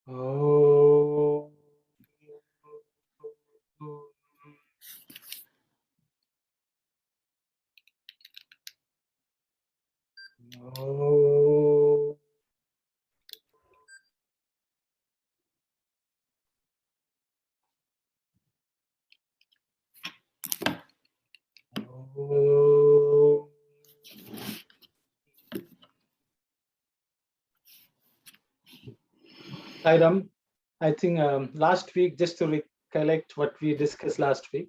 Oh. Oh. Oh. Sairam, I think last week, just to recollect what we discussed last week,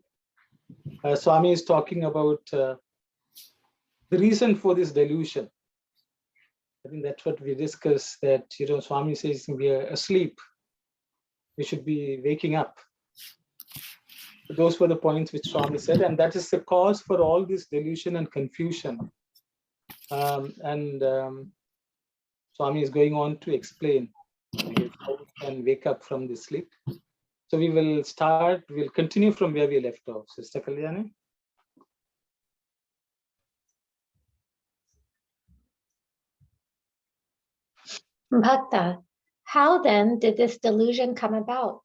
Swami is talking about the reason for this delusion. I think that's what we discussed, that, Swami says we are asleep. We should be waking up. Those were the points which Swami said, and that is the cause for all this delusion and confusion. Swami is going on to explain how we can wake up from this sleep. So we'll continue from where we left off. Sister Kalyani? Bhakta, how then did this delusion come about?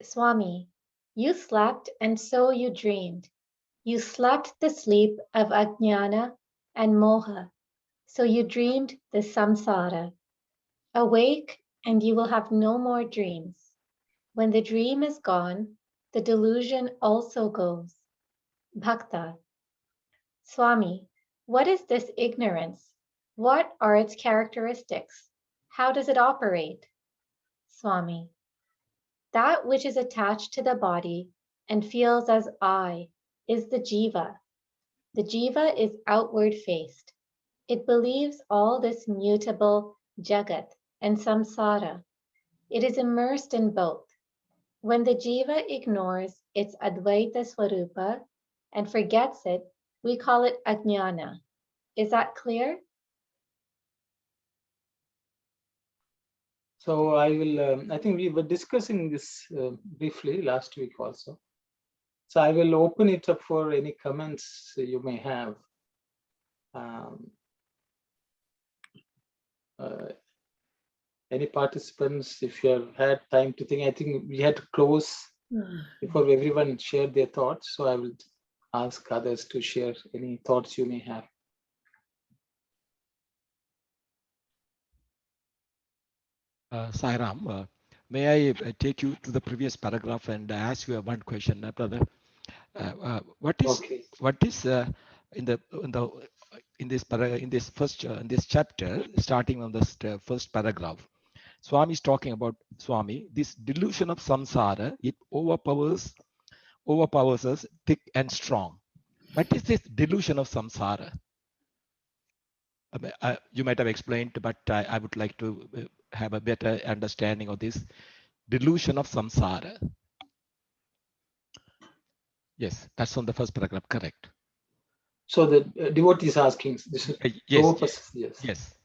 Swami, you slept and so you dreamed. You slept the sleep of Ajnana and Moha, so you dreamed the samsara. Awake and you will have no more dreams. When the dream is gone, the delusion also goes. Bhakta, Swami, what is this ignorance? What are its characteristics? How does it operate? Swami, that which is attached to the body and feels as I is the jiva. The jiva is outward faced. It believes all this mutable jagat and samsara. It is immersed in both. When the jiva ignores its advaita swarupa and forgets it, we call it ajnana. Is that clear? So I think we were discussing this briefly last week also. So I will open it up for any comments you may have. Any participants, if you have had time to think, I think we had to close before everyone shared their thoughts. So I will ask others to share any thoughts you may have. Sairam, may I take you to the previous paragraph and ask you one question, brother? What is in this chapter, starting on this first paragraph? Swami is talking about this delusion of samsara. It overpowers us thick and strong. What is this delusion of samsara? You might have explained, but I would like to have a better understanding of this delusion of samsara. Yes, that's on the first paragraph, correct. So the devotee is asking this. Yes.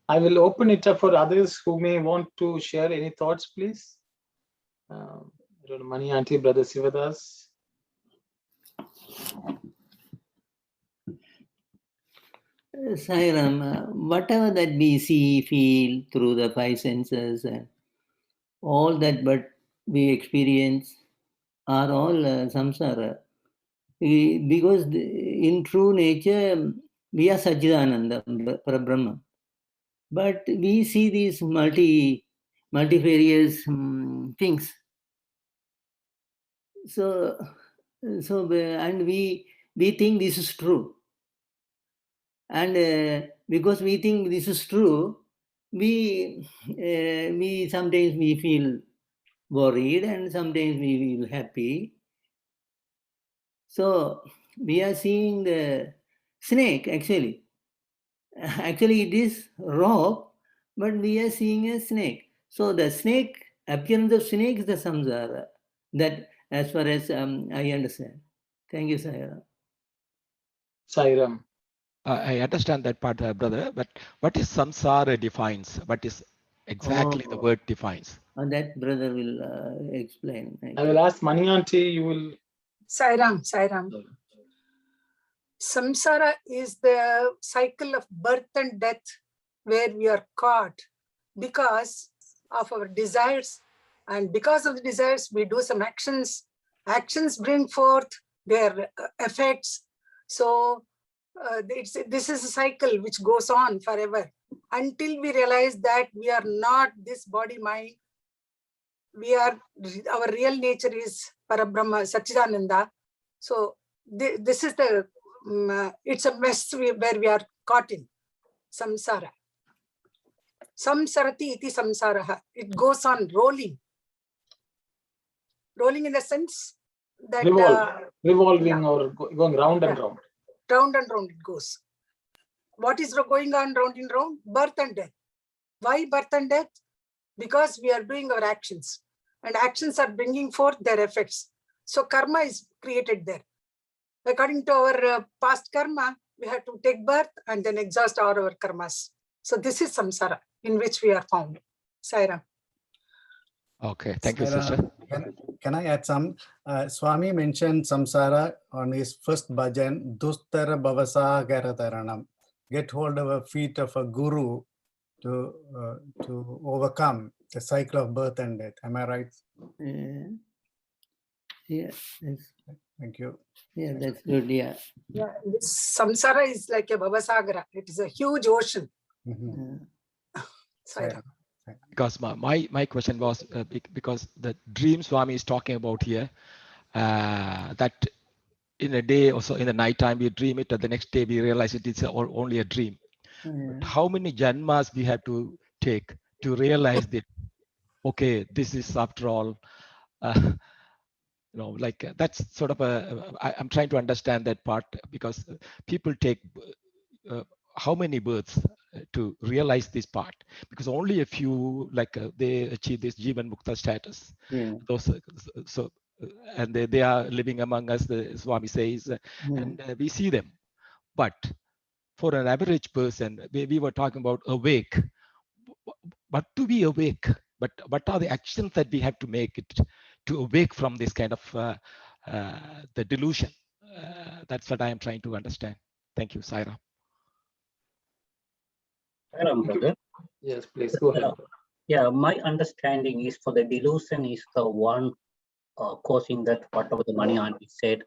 I will open it up for others who may want to share any thoughts, please. Mani Auntie, Brother Sivadas. Sairam, whatever that we see, feel through the five senses, all that but we experience are all samsara. Because in true nature, we are Sajjidananda, Parabrahma. But we see these multifarious things. So and we think this is true. And because we think this is true, we sometimes we feel worried and sometimes we feel happy. So we are seeing the snake actually. Actually, it is rope, but we are seeing a snake. So the snake, appearance of snake is the samsara. That, as far as I understand. Thank you, Sairam. Sairam. I understand that part, brother, but what is samsara defines? What is exactly the word defines? That brother will explain. I will ask Mani Auntie, you will. Sairam. Samsara is the cycle of birth and death where we are caught, because of our desires. And because of the desires, we do some actions. Actions bring forth their effects. So this is a cycle which goes on forever until we realize that we are not this body mind. We are, our real nature is Parabrahma, Satchidananda. So this is the, it's a mess where we are caught in samsara. Samsarati iti samsaraha. It goes on rolling. Rolling in the sense that revolving or going round and round. Round and round it goes. What is going on round and round? Birth and death. Why birth and death? Because we are doing our actions, and actions are bringing forth their effects. So karma is created there. According to our past karma, we have to take birth and then exhaust all our karmas. So this is samsara in which we are found. Sairam. Okay, thank you, sister. Can I add some? Swami mentioned samsara on his first bhajan, Dustara Bhavasagara Taranam. Get hold of a feet of a guru to overcome the cycle of birth and death. Am I right? Yeah, Thank you. yeah, that's good. Yeah. Yeah, samsara is like a Bhavasagara. It is a huge ocean. Sairam. Because my question was because the dream Swami is talking about here, that in a day or so in the night time we dream it, and the next day we realize it is only a dream. But how many janmas we have to take to realize that, okay, this is after all, like that's sort of I'm trying to understand that part, because people take how many births to realize this part, because only a few, like they achieve this Jivan Mukta status. Yeah. Those, so and they are living among us, the Swami says, and we see them. But for an average person, we were talking about awake. But to be awake, but what are the actions that we have to make it to awake from this kind of the delusion? That's what I am trying to understand. Thank you, Saira. Brother. Yes, please go ahead. Yeah, my understanding is for the delusion is the one causing that whatever the money auntie said,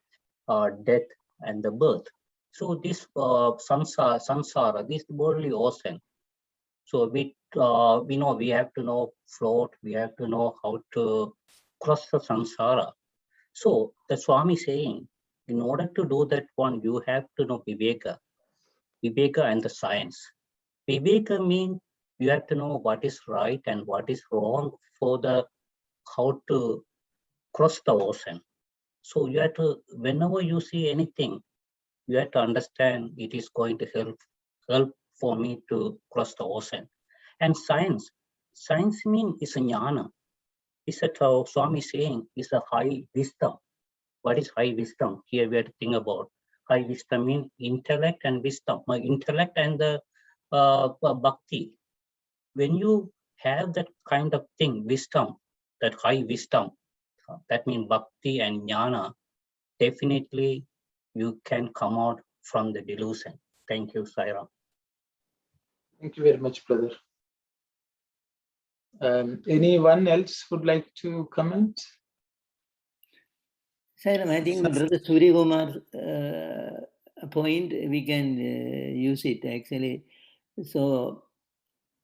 death and the birth. So this samsara, this bodily ocean. So we know we have to know float, we have to know how to cross the samsara. So the Swami saying, in order to do that one, you have to know Viveka and the science. Viveka means you have to know what is right and what is wrong for the how to cross the ocean. So you have to, whenever you see anything, you have to understand it is going to help for me to cross the ocean. And science means is a jnana. Is a Swami saying is a high wisdom. What is high wisdom? Here we have to think about high wisdom means intellect and wisdom. My intellect and the bhakti. When you have that kind of thing, wisdom, that high wisdom, that means bhakti and jnana, definitely you can come out from the delusion. Thank you, Saira. Thank you very much, brother. Anyone else would like to comment? Sir, I think Brother Surya Kumar's point, we can use it actually. So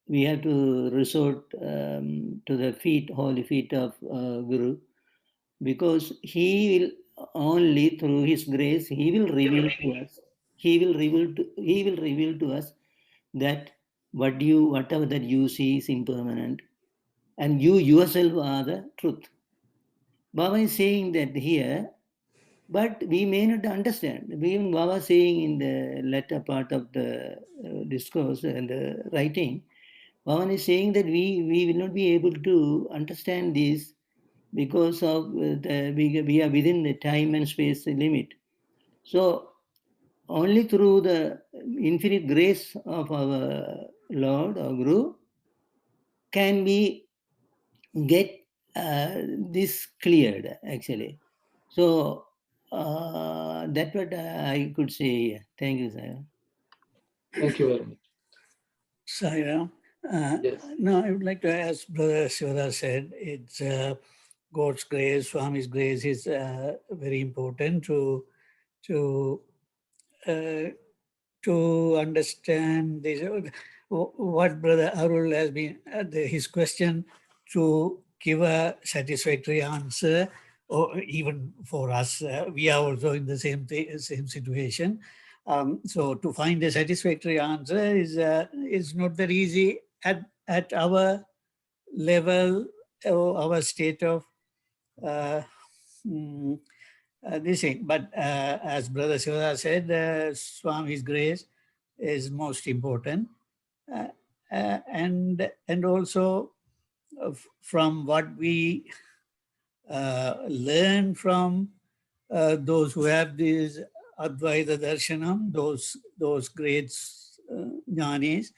we have to resort to the holy feet of Guru, because he will only through his grace, he will reveal to us. He will reveal to us that whatever that you see is impermanent, and you yourself are the truth. Baba is saying that here, but we may not understand. Even Baba saying in the latter part of the discourse and the writing, Baba is saying that we will not be able to understand this because of we are within the time and space limit. So only through the infinite grace of our Lord or Guru can we get this cleared actually. So that's what I could say. Thank you, sir. Thank you very much. Saira, Yes. No, I would like to ask Brother Shivara said, it's God's grace, Swami's grace is very important to understand this. What Brother Arul has been, his question, to give a satisfactory answer, or even for us, we are also in the same situation. So to find a satisfactory answer is not very easy at our level or our state of this thing. But as Brother Shiva said, Swami's grace is most important. And also from what we learn from those who have this Advaita Darshanam, those great jnanis,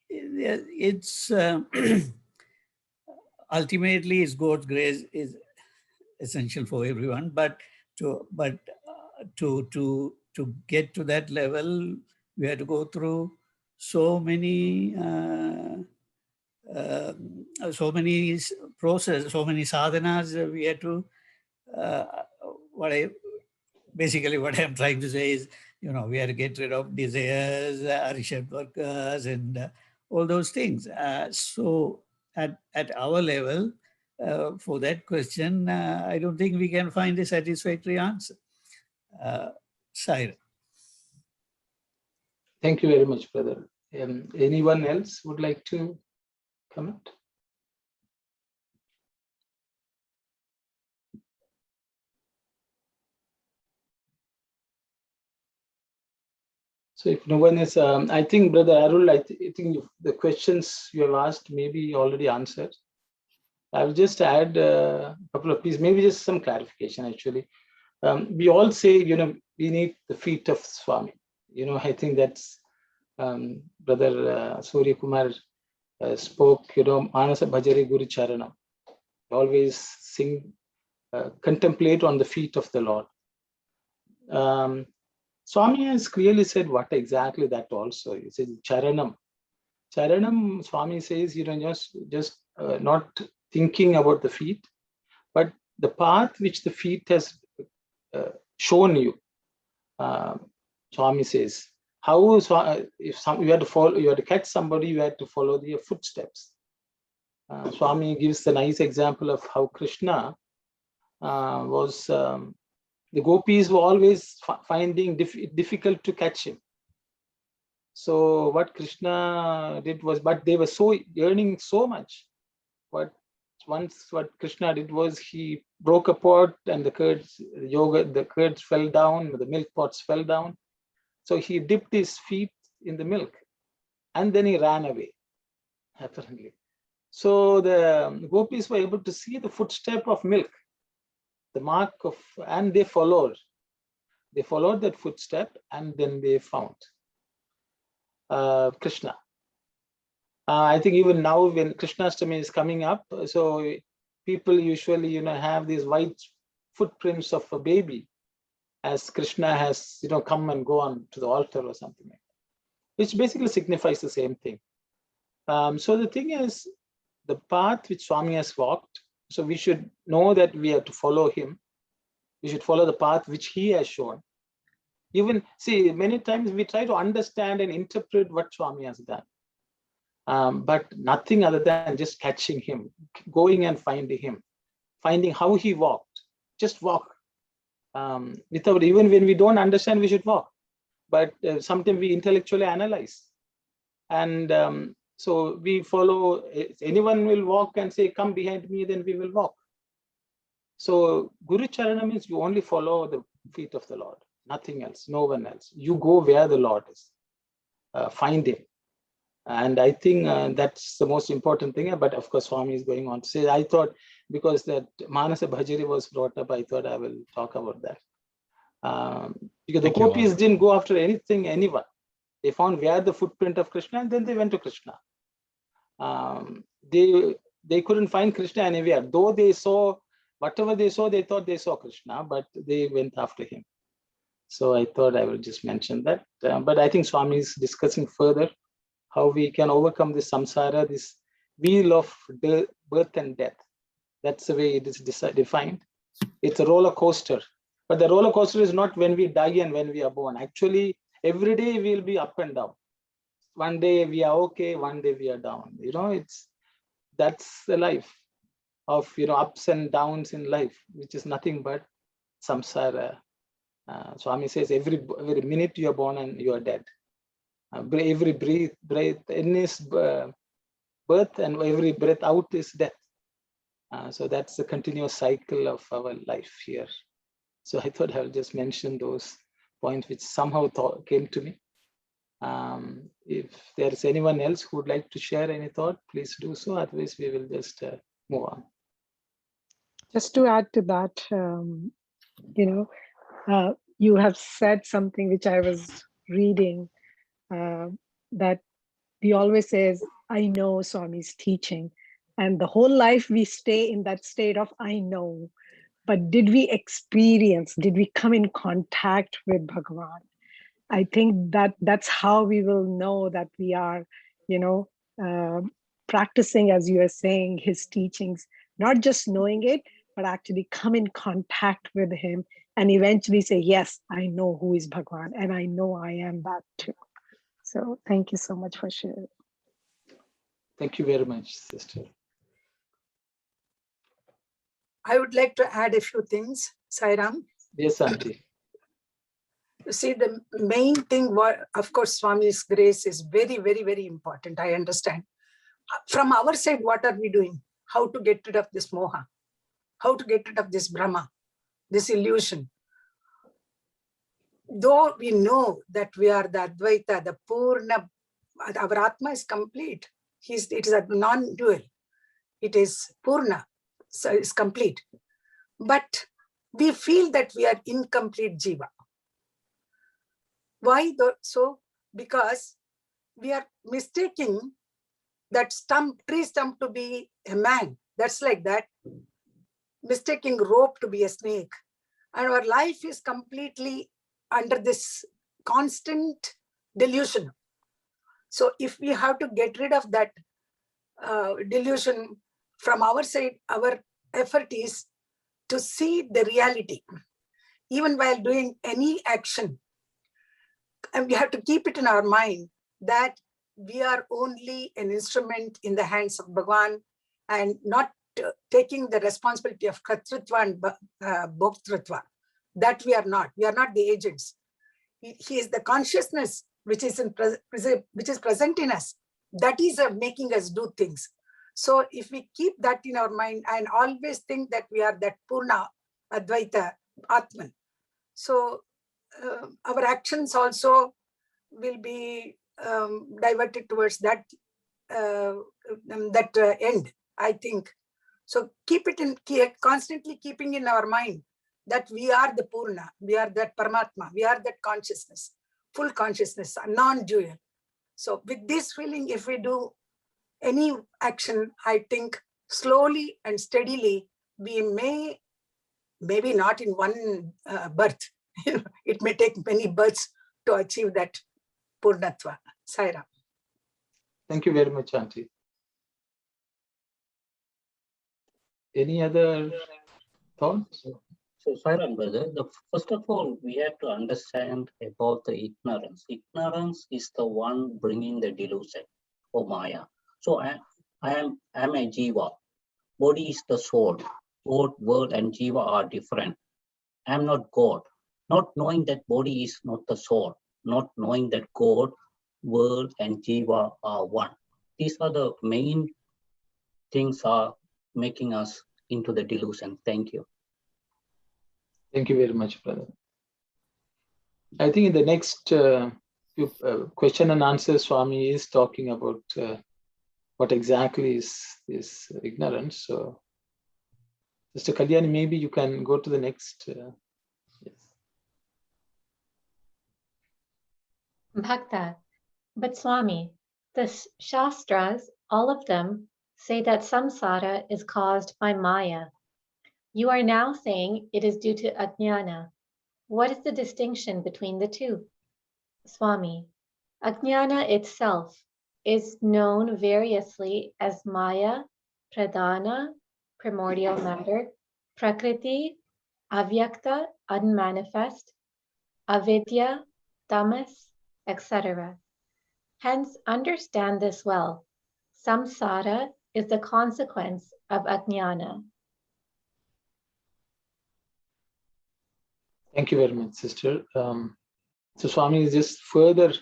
it's ultimately it's God's grace is essential for everyone, but to get to that level, we have to go through so many process, so many sadhanas. We had to basically what I'm trying to say is, we have to get rid of desires, Arishad workers, and all those things. So at our level, for that question, I don't think we can find a satisfactory answer. Saira. Thank you very much, brother. Anyone else would like to comment? So if no one is, I think Brother Arul, I think the questions you have asked may be already answered. I'll just add a couple of pieces, maybe just some clarification actually. We all say, we need the feet of Swami. I think that's Brother Surya Kumar spoke, Manasa Bhajare Guru Charanam. Always sing, contemplate on the feet of the Lord. Swami has clearly said what exactly that also. He says Charanam. Charanam, Swami says, just not thinking about the feet, but the path which the feet has shown you. Swami says, if you had to follow, you had to catch somebody, you had to follow their footsteps. Swami gives a nice example of how Krishna was. The gopis were always finding difficult to catch him. So what Krishna did was, but they were so yearning so much. What Krishna did was he broke a pot and the curds fell down, the milk pots fell down. So he dipped his feet in the milk and then he ran away, apparently. So the gopis were able to see the footstep of milk, the mark of, and they followed that footstep and then they found Krishna. I think even now when Krishnastami is coming up, so people usually, have these white footprints of a baby as Krishna has, come and go on to the altar or something like that, which basically signifies the same thing. So the thing is, the path which Swami has walked, so we should know that we have to follow him. We should follow the path which he has shown. Even, see, many times we try to understand and interpret what Swami has done. But nothing other than just catching him, going and finding him, finding how he walked. Just walk. Without, even when we don't understand, we should walk. But sometimes we intellectually analyze. And so we follow, anyone will walk and say, come behind me, then we will walk. So Guru Charana means you only follow the feet of the Lord, nothing else, no one else. You go where the Lord is, find him. And I think that's the most important thing. But of course, Swami is going on to say, I thought, because that Manasa Bhajari was brought up, I thought I will talk about that. Because the gopis didn't go after anyone. They found where the footprint of Krishna and then they went to Krishna. They couldn't find Krishna anywhere. Though they saw, whatever they saw, they thought they saw Krishna, but they went after him. So I thought I would just mention that. But I think Swami is discussing further how we can overcome this samsara, this wheel of birth and death. That's the way it is defined. It's a roller coaster. But the roller coaster is not when we die and when we are born. Actually, every day we'll be up and down. One day we are okay, one day we are down. You know, that's the life of, you know, ups and downs in life, which is nothing but samsara. Swami says every minute you are born and you are dead. Every breath in is birth, and every breath out is death. So that's the continuous cycle of our life here. So I thought I'll just mention those points which somehow came to me. If there is anyone else who would like to share any thought, please do so. Otherwise, we will just move on. Just to add to that, you have said something which I was reading, that we always says, I know Swami's teaching. And the whole life we stay in that state of I know. But did we experience, did we come in contact with Bhagawan? I think that's how we will know that we are, practicing, as you are saying, his teachings, not just knowing it, but actually come in contact with him and eventually say, yes, I know who is Bhagawan and I know I am that too. So thank you so much for sharing. Thank you very much, sister. I would like to add a few things, Sairam. Yes, Auntie. You see, the main thing, of course, Swami's grace is very, very, very important. I understand. From our side, what are we doing? How to get rid of this moha? How to get rid of this Brahma, this illusion? Though we know that we are the Advaita, the Purna, our Atma is complete. It is a non-dual. It is Purna, so it's complete. But we feel that we are incomplete Jiva. Why so? Because we are mistaking that tree stump to be a man. That's like that. Mistaking rope to be a snake. And our life is completely under this constant delusion. So if we have to get rid of that delusion from our side, our effort is to see the reality. Even while doing any action, and we have to keep it in our mind that we are only an instrument in the hands of Bhagavan and not taking the responsibility of Kartritva and Bhoktritva. That we are not. We are not the agents. He is the consciousness which is present in us. That is making us do things. So if we keep that in our mind and always think that we are that Purna, Advaita, Atman. So our actions also will be diverted towards that end, I think. So keep it in, constantly keeping in our mind that we are the Purna, we are that Paramatma, we are that consciousness, full consciousness, non-dual. So with this feeling, if we do any action, I think slowly and steadily, we maybe not in one birth, it may take many births to achieve that Purnatva. Saira. Thank you very much, Auntie. Any other thoughts? So, Sairam brother, first of all, we have to understand about the ignorance. Ignorance is the one bringing the delusion or Maya. So I am a Jiva. Body is the soul. God, world, and Jiva are different. I am not God. Not knowing that body is not the soul. Not knowing that God, world, and Jiva are one. These are the main things are making us into the delusion. Thank you. Thank you very much, brother. I think in the next question and answer, Swami is talking about what exactly is this ignorance. So, Mr. Kalyani, maybe you can go to the next. Yes. Bhakta, but Swami, the Shastras, all of them, say that samsara is caused by Maya. You are now saying it is due to ajnana. What is the distinction between the two? Swami, ajnana itself is known variously as Maya, Pradhana, primordial matter, Prakriti, Avyakta, unmanifest, Avidya, Tamas, etc. Hence, understand this well. Samsara is the consequence of Ajnana. Thank you very much, sister. So Swami is just further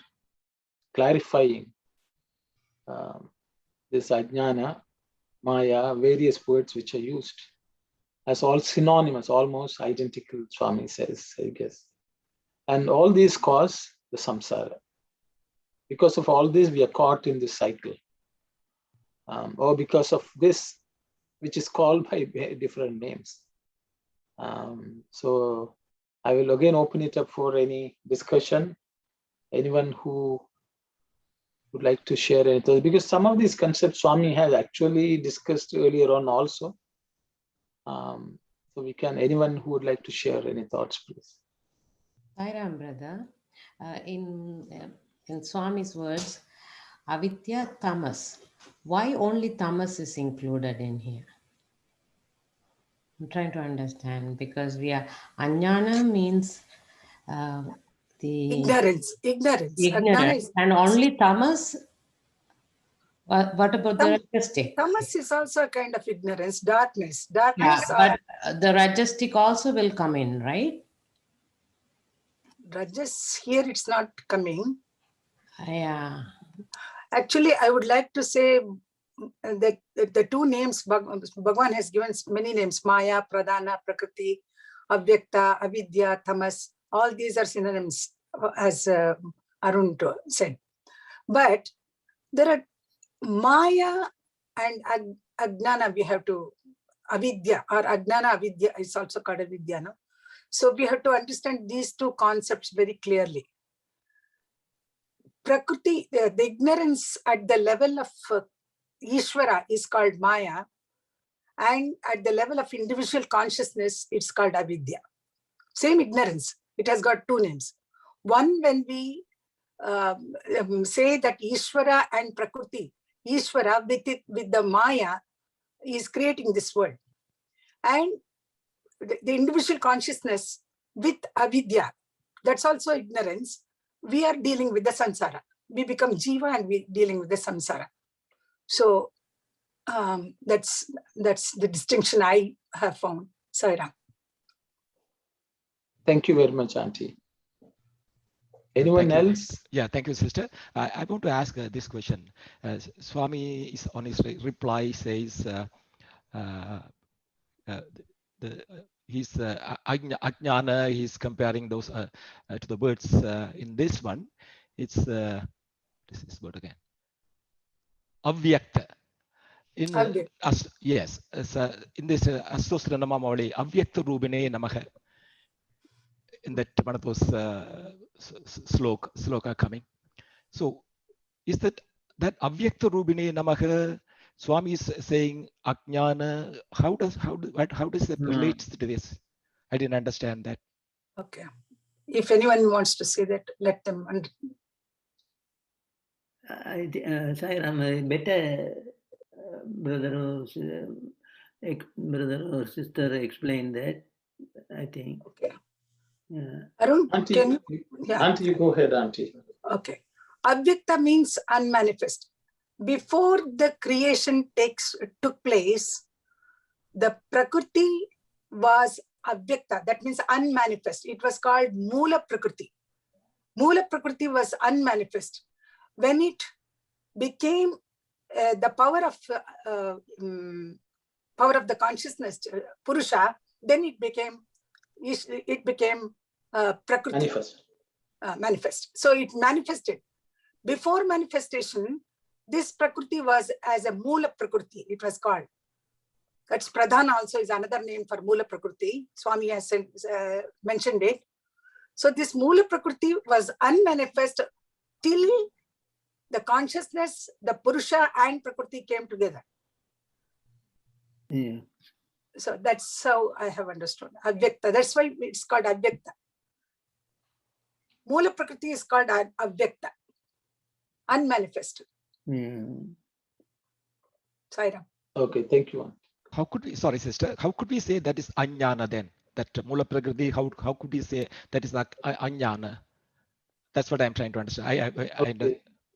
clarifying this Ajnana, Maya, various words which are used as all synonymous, almost identical, Swami says, I guess. And all these cause the samsara. Because of all this, we are caught in this cycle. Or because of this, which is called by different names. So I will again open it up for any discussion. Anyone who would like to share anything, because some of these concepts Swami has actually discussed earlier on also. So we can, anyone who would like to share any thoughts, please. Sairam, brother. In Swami's words, avidya, tamas. Why only tamas is included in here? I'm trying to understand, because we are ajnana means the Ignorance. Ajnana is, and only tamas. What about the rajastic? tamas is also a kind of ignorance, darkness. Yeah, but the rajastic also will come in, right? Rajas, here it's not coming. Yeah. Actually, I would like to say that the two names, Bhagawan has given many names, Maya, Pradhana, Prakriti, Avyakta, Avidya, Tamas. All these are synonyms, as Arun said. But there are Maya and Ajnana, we have to, Avidya or Ajnana, Avidya is also called Avidya. No? So we have to understand these two concepts very clearly. Prakriti, the ignorance at the level of Ishvara is called Maya, and at the level of individual consciousness, it's called Avidya. Same ignorance, it has got two names. One, when we say that Ishvara and Prakriti, Ishvara with the Maya is creating this world. And the individual consciousness with Avidya, that's also ignorance. We are dealing with the samsara. We become jiva and we're dealing with the samsara. So that's the distinction I have found. Sairam. Thank you very much, Auntie. Anyone else? Yeah, thank you, sister. I want to ask this question. Swami is on his reply says he's ajnana. He's comparing those to the words in this one. It's this is word again. Avyakta. In yes, in this Astostra Namamoli, Avyakta Rubine Namaha. In that one of those sloka coming. So is that Avyakta Rubine Namaha? Swami is saying Ajnana. How does that relate to this? I didn't understand that. Okay. If anyone wants to say that, let them. Sairam, better brother or sister explain that, I think. Okay. Yeah. Arun, Auntie, Auntie, you go ahead, Auntie. Okay. Avyakta means unmanifest. Before the creation took place, the Prakriti was Avyakta, that means unmanifest. It was called Mula Prakriti. Mula Prakriti was unmanifest. When it became the power of the consciousness, Purusha, then it became Prakriti. Manifest. So it manifested. Before manifestation, this Prakriti was as a Mula Prakriti, it was called. That's Pradhana also is another name for Mula Prakriti. Swami has mentioned it. So this Mula Prakriti was unmanifest till the consciousness, the Purusha and Prakriti came together. Yeah. So that's how I have understood. Avyakta. That's why it's called Avyakta. Mula Prakriti is called Avyakta. Unmanifest. Sairam. Okay, thank you. How could we, sorry sister, how could we say that is Ajnana then? That Mula Prakriti, how could we say that is like Ajnana? That's what I'm trying to understand.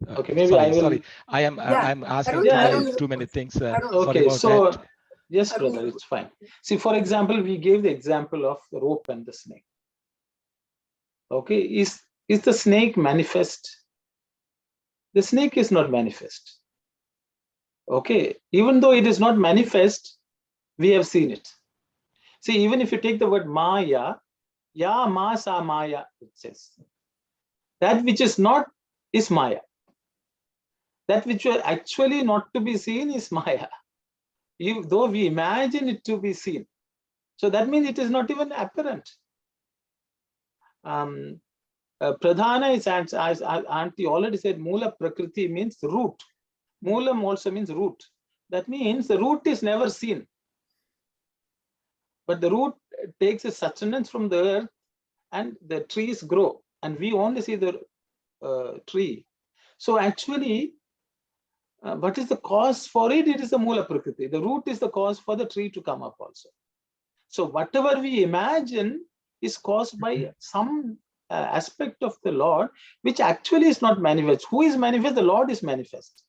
Okay, maybe I will. Sorry. I'm asking too many things. Sorry Okay, about so that. yes, brother, it's fine. See, for example, we gave the example of the rope and the snake. Okay, is the snake manifest? The snake is not manifest. Okay, even though it is not manifest, we have seen it. See, even if you take the word Maya, Ya Ma Sa Maya, it says. That which is not is Maya. That which is actually not to be seen is Maya. Though we imagine it to be seen. So that means it is not even apparent. Pradhana is, as Auntie already said, Mula Prakriti means root. Moolam also means root. That means the root is never seen. But the root takes a sustenance from the earth and the trees grow. And we only see the tree. So actually, what is the cause for it? It is the Mula Prakriti. The root is the cause for the tree to come up also. So whatever we imagine is caused by some aspect of the Lord, which actually is not manifest. Who is manifest? The Lord is manifest.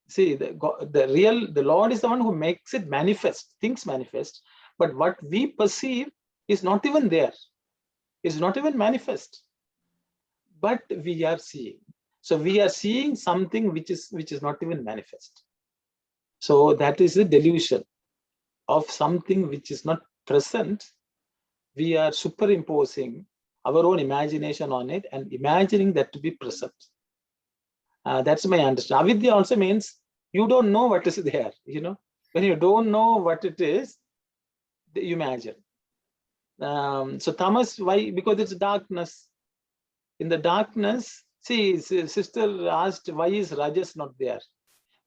See, the Lord is the one who makes it manifest, things manifest. But what we perceive is not even there. It's not even manifest. But we are seeing. So we are seeing something which is not even manifest. So that is a delusion of something which is not present. We are superimposing our own imagination on it and imagining that to be present. That's my understanding. Avidya also means you don't know what is there. When you don't know what it is, you imagine. So tamas, why? Because it's darkness. In the darkness, see, sister asked, why is rajas not there?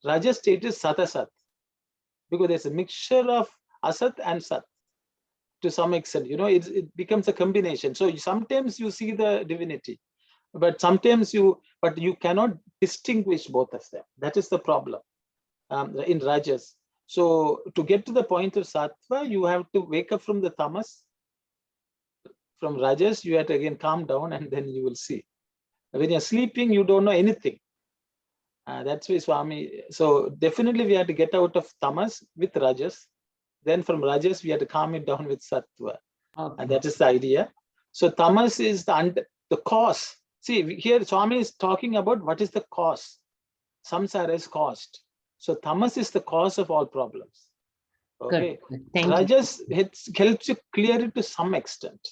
Rajas state is sat asat, because there's a mixture of asat and sat to some extent. It becomes a combination. So sometimes you see the divinity, but sometimes you cannot distinguish both of them. That is the problem in rajas. So to get to the point of sattva, you have to wake up from the tamas. From rajas, you have to again calm down, and then you will see. When you're sleeping, you don't know anything. That's why Swami. So definitely we have to get out of tamas with rajas. Then from rajas, we have to calm it down with sattva. Okay. And that is the idea. So tamas is the cause. See, here Swami is talking about what is the cause. Samsara is caused. So tamas is the cause of all problems. Okay. Good. Thank rajas helps you clear it to some extent.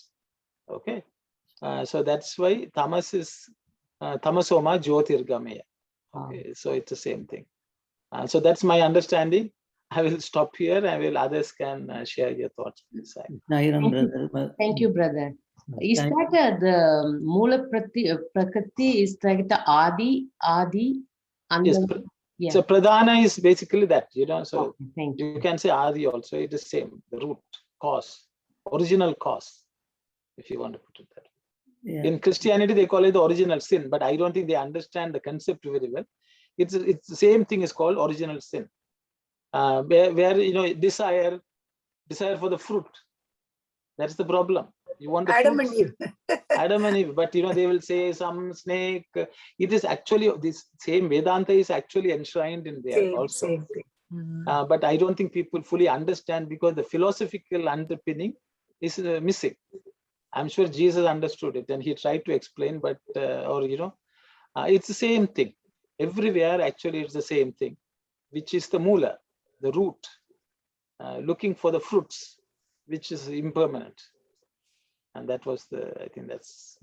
Okay. So that's why tamas is tamasoma jyotirgamaya. Okay. So it's the same thing. So that's my understanding. I will stop here. Others can share your thoughts. Thank you, brother. Is that the Mula Prakriti is like the Adi? Yes. Yeah. So Pradhana is basically that, so okay, you can say Adi also. It is same, the root, cause, original cause, if you want to put it that way. Yeah. In Christianity, they call it the original sin, but I don't think they understand the concept very well. It's the same thing is called original sin. Where desire for the fruit. That's the problem. You want the Adam and Eve. Adam and Eve, but they will say some snake. It is actually this same Vedanta is actually enshrined in there also. Same thing. But I don't think people fully understand because the philosophical underpinning is missing. I'm sure Jesus understood it and he tried to explain, but it's the same thing. Everywhere actually it's the same thing, which is the mula, the root, looking for the fruits, which is impermanent. And that was I think that's,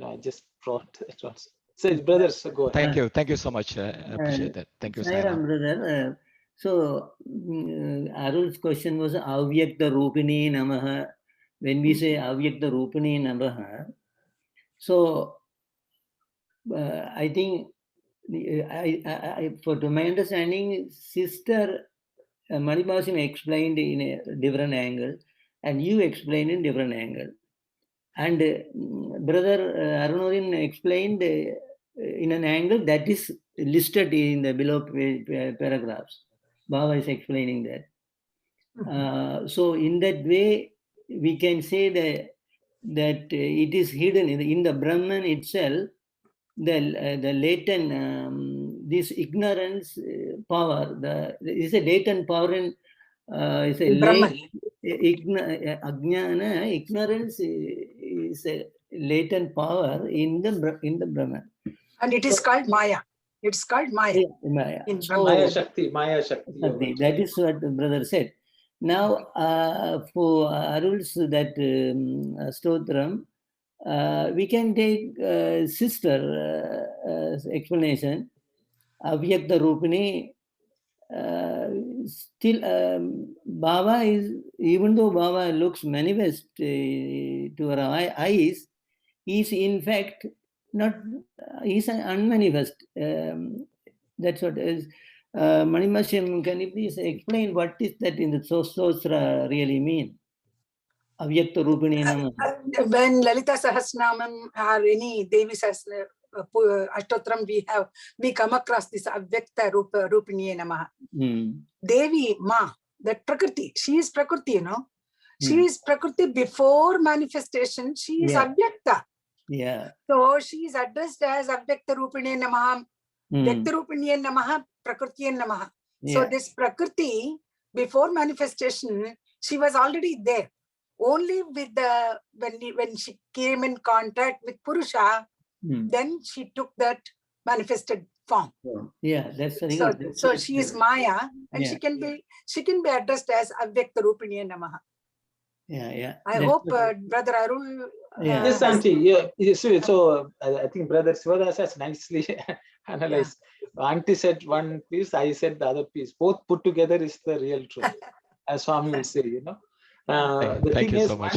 I just brought it also. So brothers, go ahead. Thank you so much. I appreciate that. Thank you, Sairam, brother. So Arul's question was Avyakta Rupini Namaha. When we say Avyakta Rupini Namaha, so I think to my understanding, Sister Manibasim explained in a different angle, and you explained in different angle. And Brother Arunodin explained in an angle that is listed in the below paragraphs. Baba is explaining that. So in that way, we can say that it is hidden in the Brahman itself. The latent, this ignorance power, is a latent power in is a ajnana, ignorance is a latent power in the Brahman. And it is called Maya. It's called Maya. Maya. So, Maya Shakti, Maya Shakti. That is what the brother said. Now, for Arul's that stotram, we can take sister explanation. Avyakta Rupini. Still, Baba is, even though Baba looks manifest to our eyes, he is in fact not, he is unmanifest. That's what is. Manimasham, can you please explain what is that in the Sostra really mean? Avyakta Rupini Nama. When Lalita Sahasranamam or any Devi Sahasranam Ashtotram we come across this Avyakta Rupini Namaha. Devi Ma, that Prakriti, she is Prakriti, you know. She is Prakriti before manifestation, she is Avyakta. Yeah. So she is addressed as Avyakta Rupini Namaha, Vyakta Rupini Namaha, Prakriti Namaha. So this Prakriti, before manifestation, she was already there. Only with the when she came in contact with Purusha, then she took that manifested form. Yeah, that's the so she is Maya, and she can be addressed as Avyakta Rupini Namaha. Yeah. I hope Brother Arul. Yes, Auntie. So I think Brother Sivadas has nicely analyzed. Auntie said one piece, I said the other piece. Both put together is the real truth, as Swami will say. You know. The Thank thing you is, so much.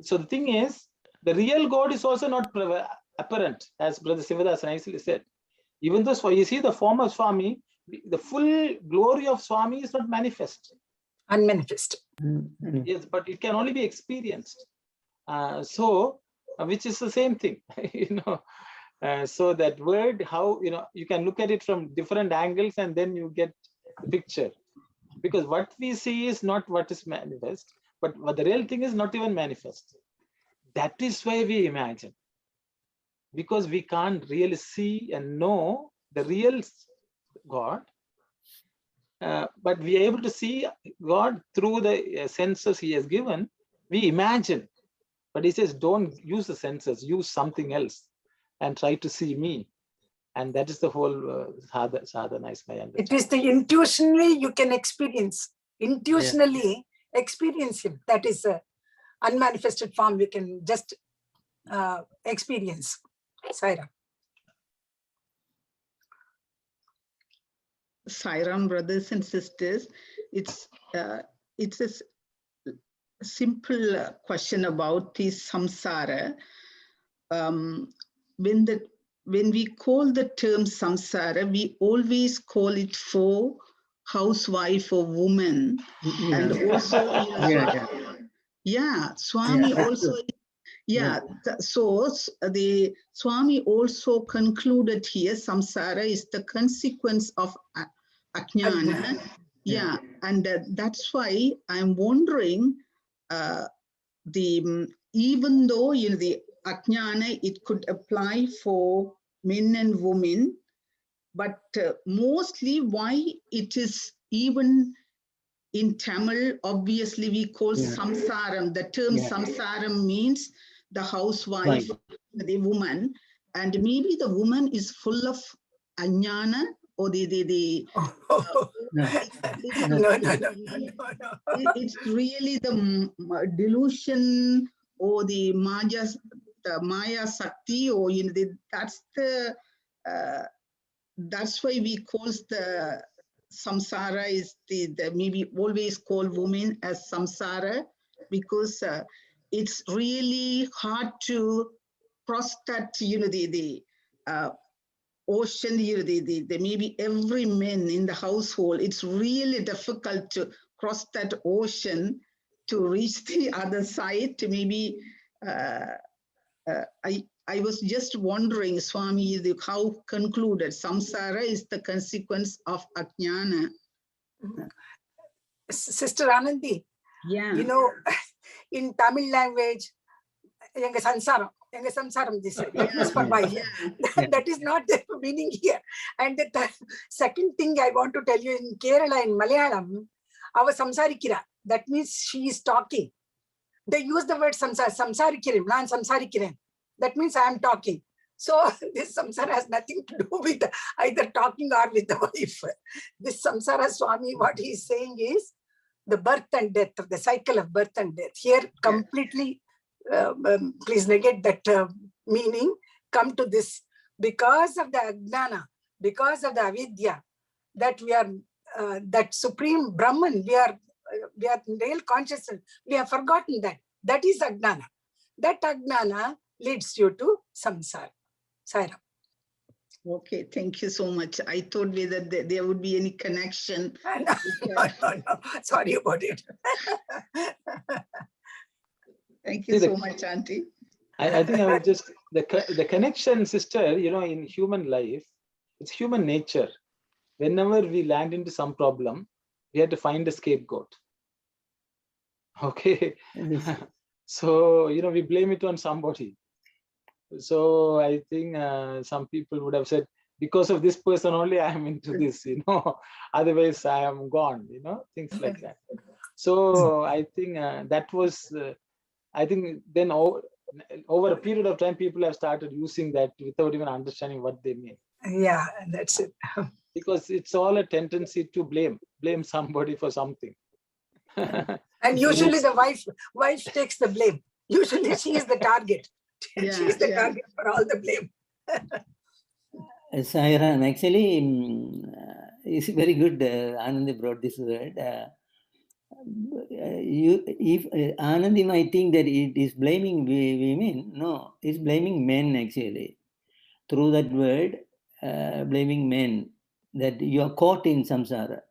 So the thing is, the real God is also not apparent, as Brother Sivadas nicely said. Even though you see the form of Swami, the full glory of Swami is not manifest. Unmanifest. Yes, but it can only be experienced. Which is the same thing, you know. So that word, how, you know, you can look at it from different angles and then you get the picture. Because what we see is not what is manifest, but what the real thing is not even manifest. That is why we imagine. Because we can't really see and know the real God, but we are able to see God through the senses He has given. We imagine, but He says, don't use the senses, use something else and try to see me. And that is the whole sadhana is my understanding. It is the intuitionally you can experience. Intuitionally experience Him. That is a unmanifested form we can just experience. Saira. Sairam, brothers and sisters, it's a simple question about the samsara. When we call the term samsara, we always call it for housewife or woman, and also Swami also. So the Swami also concluded here, samsara is the consequence of ajnana. And that's why I'm wondering, even though the ajnana, it could apply for men and women, but mostly why it is even in Tamil, obviously we call samsaram. The term samsaram means the housewife, the woman, and maybe the woman is full of ajnana or it's really the delusion or the Maya Sakti, or that's why we call the samsara is the maybe always call women as samsara, because it's really hard to cross that, the ocean, the maybe every man in the household, it's really difficult to cross that ocean to reach the other side. Maybe I was just wondering, Swami, how concluded samsara is the consequence of ajnana. Sister Anandi, Yeah. you know, in Tamil language, Enga samsaram, this that means for wife. That is not the meaning here. And the second thing I want to tell you, in Kerala, in Malayalam, our samsarikira, that means she is talking. They use the word samsarikirim, nan samsarikirim. That means I am talking. So this samsara has nothing to do with either talking or with the wife. This samsara Swami, what he is saying is the birth and death, the cycle of birth and death. Here completely, please negate that meaning, come to this. Because of the ajnana, because of the avidya, that we are, that supreme Brahman, we are real consciousness, we have forgotten that. That is ajnana. That ajnana leads you to samsara. Sairam. Okay, thank you so much. I thought whether there would be any connection. No. Sorry about it. Thank you so much, Auntie. I think I will just, the connection, sister, you know, in human life, it's human nature. Whenever we land into some problem, we have to find a scapegoat. Okay. So, you know, we blame it on somebody. So I think some people would have said, because of this person only I am into this, you know, otherwise I am gone, you know, things like that. So I think that was, I think then over a period of time, people have started using that without even understanding what they mean. Yeah, that's it. Because it's all a tendency to blame somebody for something. And usually the wife takes the blame. Usually she is the target. She is the target for all the blame. Sairam, actually, it's very good. Anandi brought this word. If Anandi might think that it is blaming women, no, it's blaming men actually. Through that word, blaming men, that you are caught in samsara.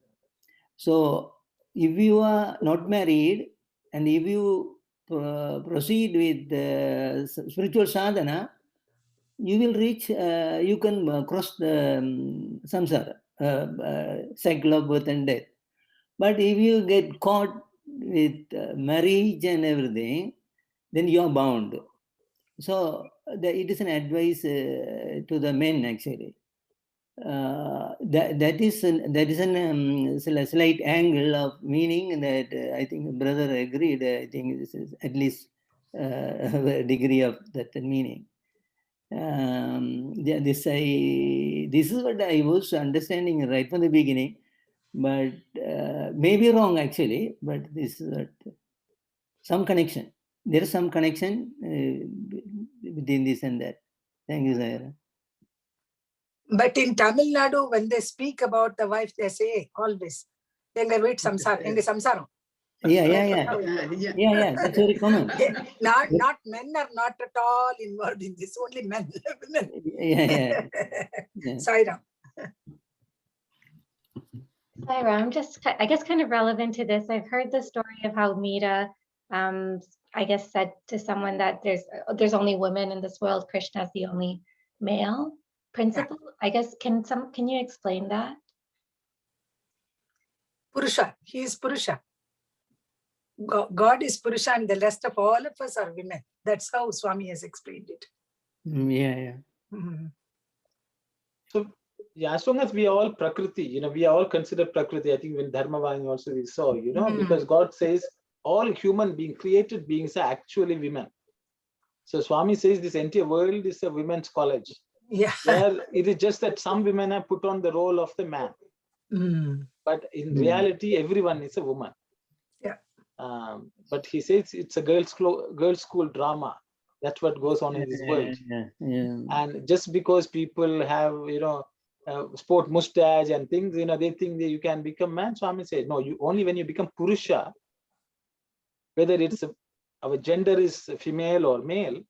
So, if you are not married and if you proceed with spiritual sadhana, you will reach, you can cross the samsara, cycle of birth and death. But if you get caught with marriage and everything, then you are bound. So it is an advice to the men actually. That is a slight angle of meaning that I think brother agreed. I think this is at least a degree of that meaning. This is what I was understanding right from the beginning, but maybe wrong actually. But this is what, some connection. There is some connection between this and that. Thank you, Zaira. But in Tamil Nadu, when they speak about the wife, they say always, "Enga veet samsara, enga samsaram." Yeah. That's very common. Not men are not at all involved in this. Only men. Yeah. Sairam, I guess kind of relevant to this. I've heard the story of how Meera, I guess, said to someone that there's only women in this world. Krishna is the only male principle. I guess can you explain that? Purusha. He is Purusha. God is Purusha, and the rest of all of us are women. That's how Swami has explained it. Yeah. Mm-hmm. So, yeah, as long as we are all Prakriti, you know, we are all considered Prakriti. I think when Dharmavani also we saw, you know, because God says all created beings are actually women. So Swami says this entire world is a women's college. Yeah. Where it is just that some women have put on the role of the man. But in reality, everyone is a woman. Yeah. But he says it's a girls' school drama. That's what goes on in this world. Yeah. And just because people have, you know, sport mustache and things, you know, they think that you can become man. Swami says, no, you only when you become Purusha, whether it's our gender is female or male,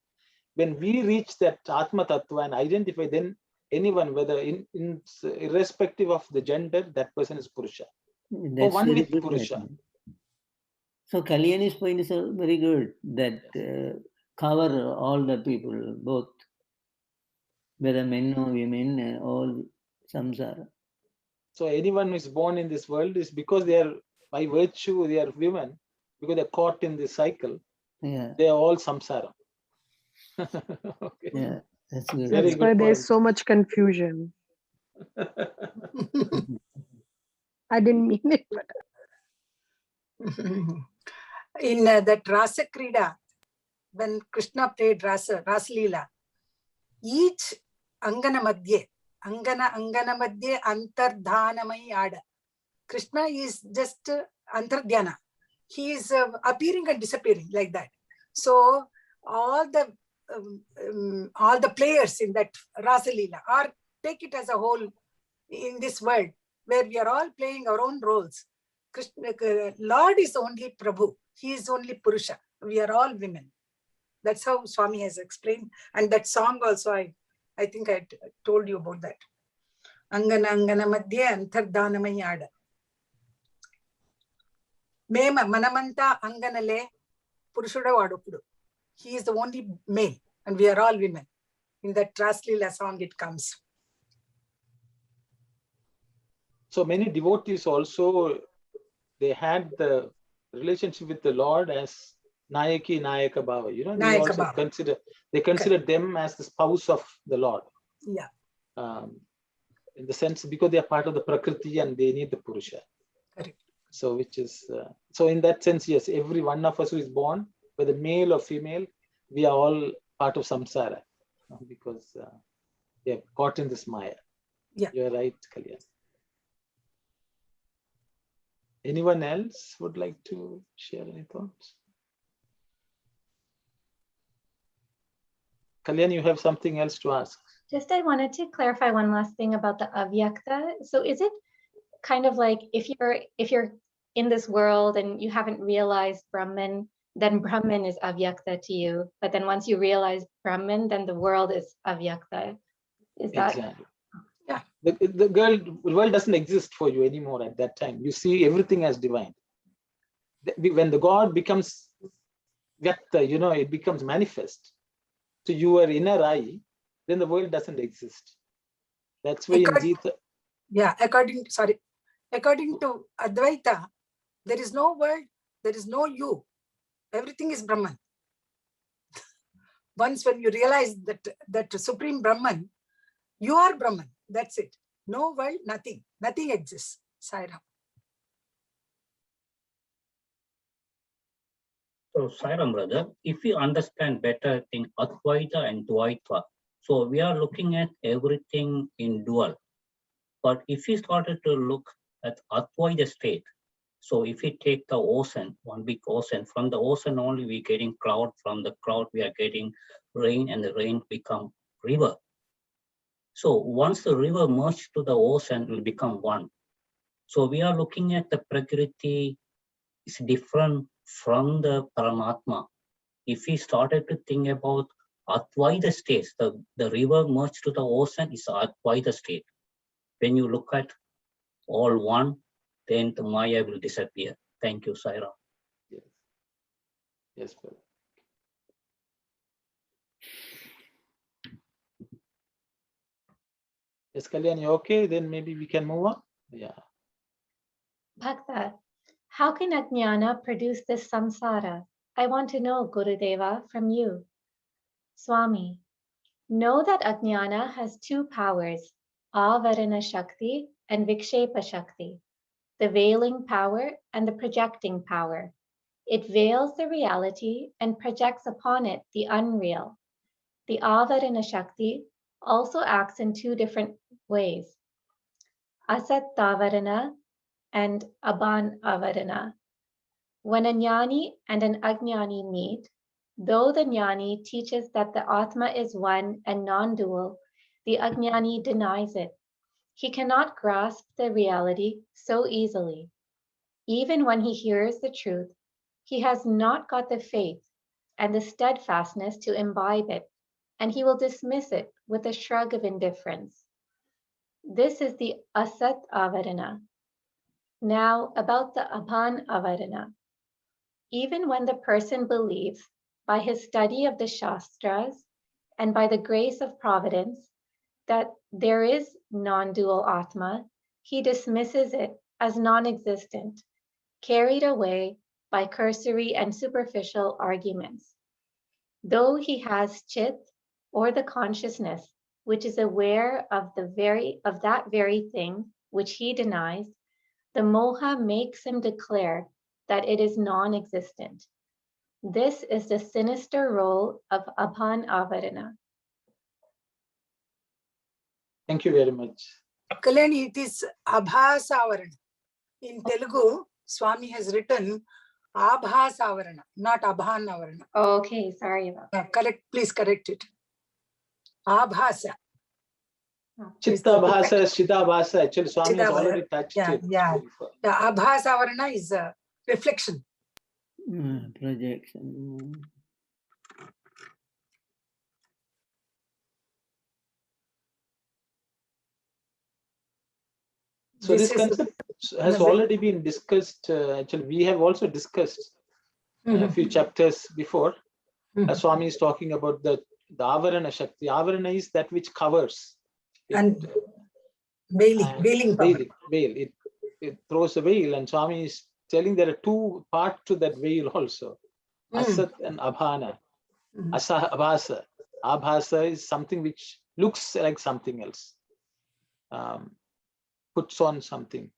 when we reach that Atma Tattva and identify, then anyone, whether irrespective of the gender, that person is Purusha. That's one very with good, Purusha. actually. So Kalyani's point is very good, that cover all the people, both whether men or women, all samsara. So anyone who is born in this world is because they are, by virtue, they are women, because they're caught in this cycle. Yeah, They are all samsara. Okay. yeah, that's good. Very That's why good there's point. so much confusion. I didn't mean it, but In that Rasa Krida, when Krishna played Rasa Leela, each Angana Madhye, Angana Madhye Antardhanamai Ada. Krishna is just Antardhyana. He is appearing and disappearing like that. So all the players in that Rasa Leela, or take it as a whole in this world where we are all playing our own roles. Krishna, Lord is only Prabhu. He is only Purusha. We are all women. That's how Swami has explained. And that song also, I think I told you about that. Angana Angana Madhye Antardhanamai Ada. Mema Manamanta Anganale Purushuda Vadupudu. He is the only male and we are all women. In that Raslila song it comes. So many devotees also, they had the relationship with the Lord as Nayaki, Nayaka Bhava. You know, they Nayaka also Bhava. consider them as the spouse of the Lord. Yeah. In the sense, because they are part of the Prakriti and they need the Purusha. Correct. So which is, so in that sense, yes, every one of us who is born, whether male or female, we are all part of samsara because they are caught in this Maya. Yeah. You're right, Kalyan. Anyone else would like to share any thoughts? Kalyan, you have something else to ask? Just I wanted to clarify one last thing about the avyakta. So is it kind of like if you're in this world and you haven't realized Brahman, then Brahman is avyakta to you. But then once you realize Brahman, then the world is avyakta. Is that? Exactly. Yeah. The world doesn't exist for you anymore at that time. You see everything as divine. When the God becomes vyakta, you know, it becomes manifest to your inner eye, then the world doesn't exist. That's why in Gita. Yeah, according to Advaita, there is no world, there is no you. Everything is Brahman. Once when you realize that Supreme Brahman, you are Brahman. That's it. No world, nothing. Nothing exists. Sairam. So, Sairam brother, if we understand better in Advaita and Dvaita, so we are looking at everything in dual. But if we started to look at Advaita state, so if we take the ocean, one big ocean, from the ocean only we getting cloud, from the cloud we are getting rain, and the rain become river. So once the river merged to the ocean, it will become one. So we are looking at the Prakriti is different from the Paramatma. If we started to think about Advaita states, the river merged to the ocean is Advaita state. When you look at all one, then the Maya will disappear. Thank you, Saira. Yes. Yes, brother. Yes, Kalyan, you okay? Then maybe we can move on. Yeah. Bhakta, how can Ajnana produce this samsara? I want to know, Gurudeva, from you. Swami, know that Ajnana has two powers, Avarana Shakti and Vikshepa Shakti, the veiling power and the projecting power. It veils the reality and projects upon it the unreal. The Avarana Shakti also acts in two different ways, Asattavarana and Abhan Avarana. When a jnani and an ajnani meet, though the jnani teaches that the Atma is one and non-dual, the ajnani denies it. He cannot grasp the reality so easily. Even when he hears the truth, he has not got the faith and the steadfastness to imbibe it, and he will dismiss it with a shrug of indifference. This is the Asat Avarana. Now about the Abhan Avarana. Even when the person believes by his study of the Shastras and by the grace of providence that there is non-dual Atma, he dismisses it as non-existent, carried away by cursory and superficial arguments. Though he has chit, or the consciousness, which is aware of that very thing which he denies, the moha makes him declare that it is non-existent. This is the sinister role of Abhan Avarana. Thank you very much. Kalyani, it is Abhasavarana. In Telugu, Swami has written Abhasavarana, not Abhanavarana. Okay, sorry about that. Correct, please correct it. Abhasa. Chitta Bhasa, Chitta Bhasa. Actually, Swami has already touched it. Yeah. The Abhasavarana is a reflection. Projection. So this concept has already been discussed. Actually, we have also discussed a few chapters before. Swami is talking about the Avarana Shakti. Avarana is that which covers. And veiling power. Veil. It throws a veil, and Swami is telling there are two parts to that veil also. Asat and Abhana. Asa Abhasa. Abhasa is something which looks like something else. Puts on something.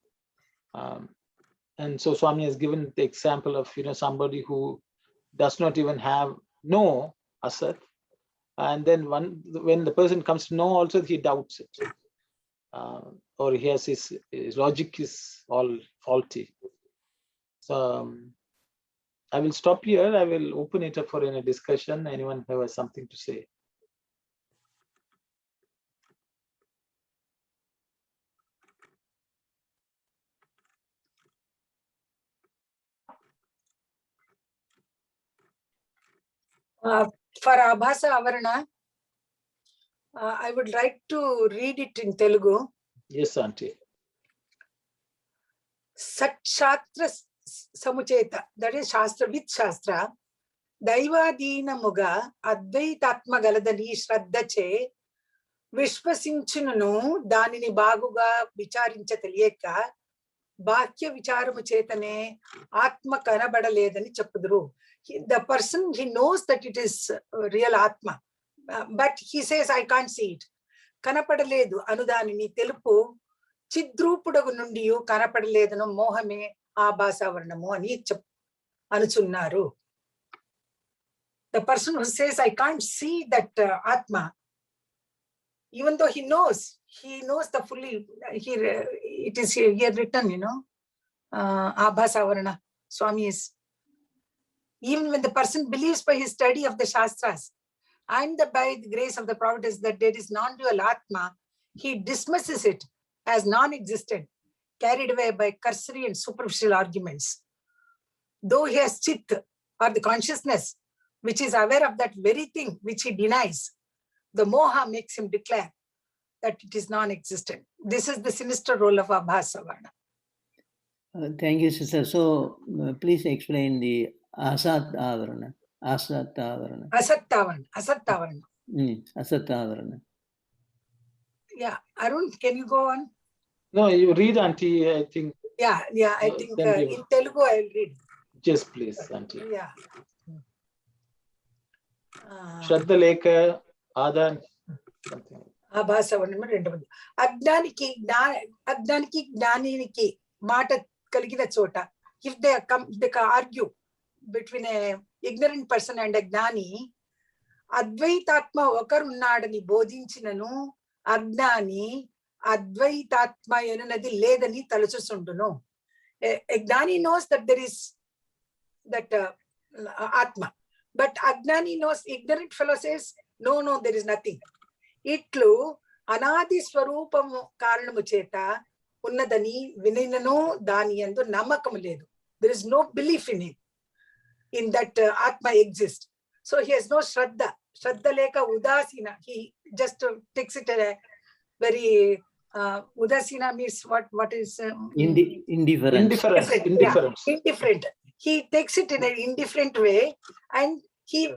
And so Swami has given the example of somebody who does not even know Asat. And then when the person comes to know also, he doubts it. Or he has his logic is all faulty. So I will stop here. I will open it up for any discussion. Anyone who has something to say? For Abhasa Avarana, I would like to read it in Telugu. Yes, Auntie. Satshatra Samucheta, that is Shastra with Shastra, Daivadina Muga, Advaitatma Galadani Shraddache, Vishwasinchununu, Danini Baguga, Vicharincha Telieka, Bhakya Vicharamu Chetane, Atma Kanabadaledani Chapudru. The person, he knows that it is real Atma, but he says, I can't see it. Kanapadaledu, Anudanini, Telupu, Chidrupudagu Nundiyu, Kanapadaledu, Mohame, Abhasavaranamu, ani Anuchunnaru. The person who says, I can't see that Atma, even though he knows the fully, it is here written, Abhasavarana, Swami is. Even when the person believes by his study of the Shastras and by the grace of the Providence that there is non-dual Atma, he dismisses it as non-existent, carried away by cursory and superficial arguments. Though he has chit, or the consciousness, which is aware of that very thing which he denies, the moha makes him declare that it is non-existent. This is the sinister role of Abhasavarana. Thank you, sister. So please explain the Asat Avarana. Asat Avarana. Asattavarana. Asattavarana. Asat Avarana. Yeah, Arun, can you go on? No, you read, Auntie, I think. Yeah, I think in Telugu I will read. Just please, Auntie. Yeah. Shraddha Lekha, Adan, something. Abhasavarana rendu mandi. Ajnaniki Gnaniki Mata Kaligina Chota. If they argue between an ignorant person and a Gnani, Advaitatma Okarunnadani Bodhinchinanu, Agnani, Advaitatma Yananadi Ledani Talachusunduno. A Gnani knows that there is that Atma. But Agnani knows, ignorant fellow says, no, there is nothing. Itlu Anadi Swarupam Karanamu Cheta, Unnadani, Vinanano, Dani, and Namakamuledu. There is no belief in him, in that Atma exists. So he has no Shraddha. Shraddha Leka Udasina. He just takes it a very Udasina means what is Indifference. Indifferent. Indifferent. He takes it in an indifferent way, and he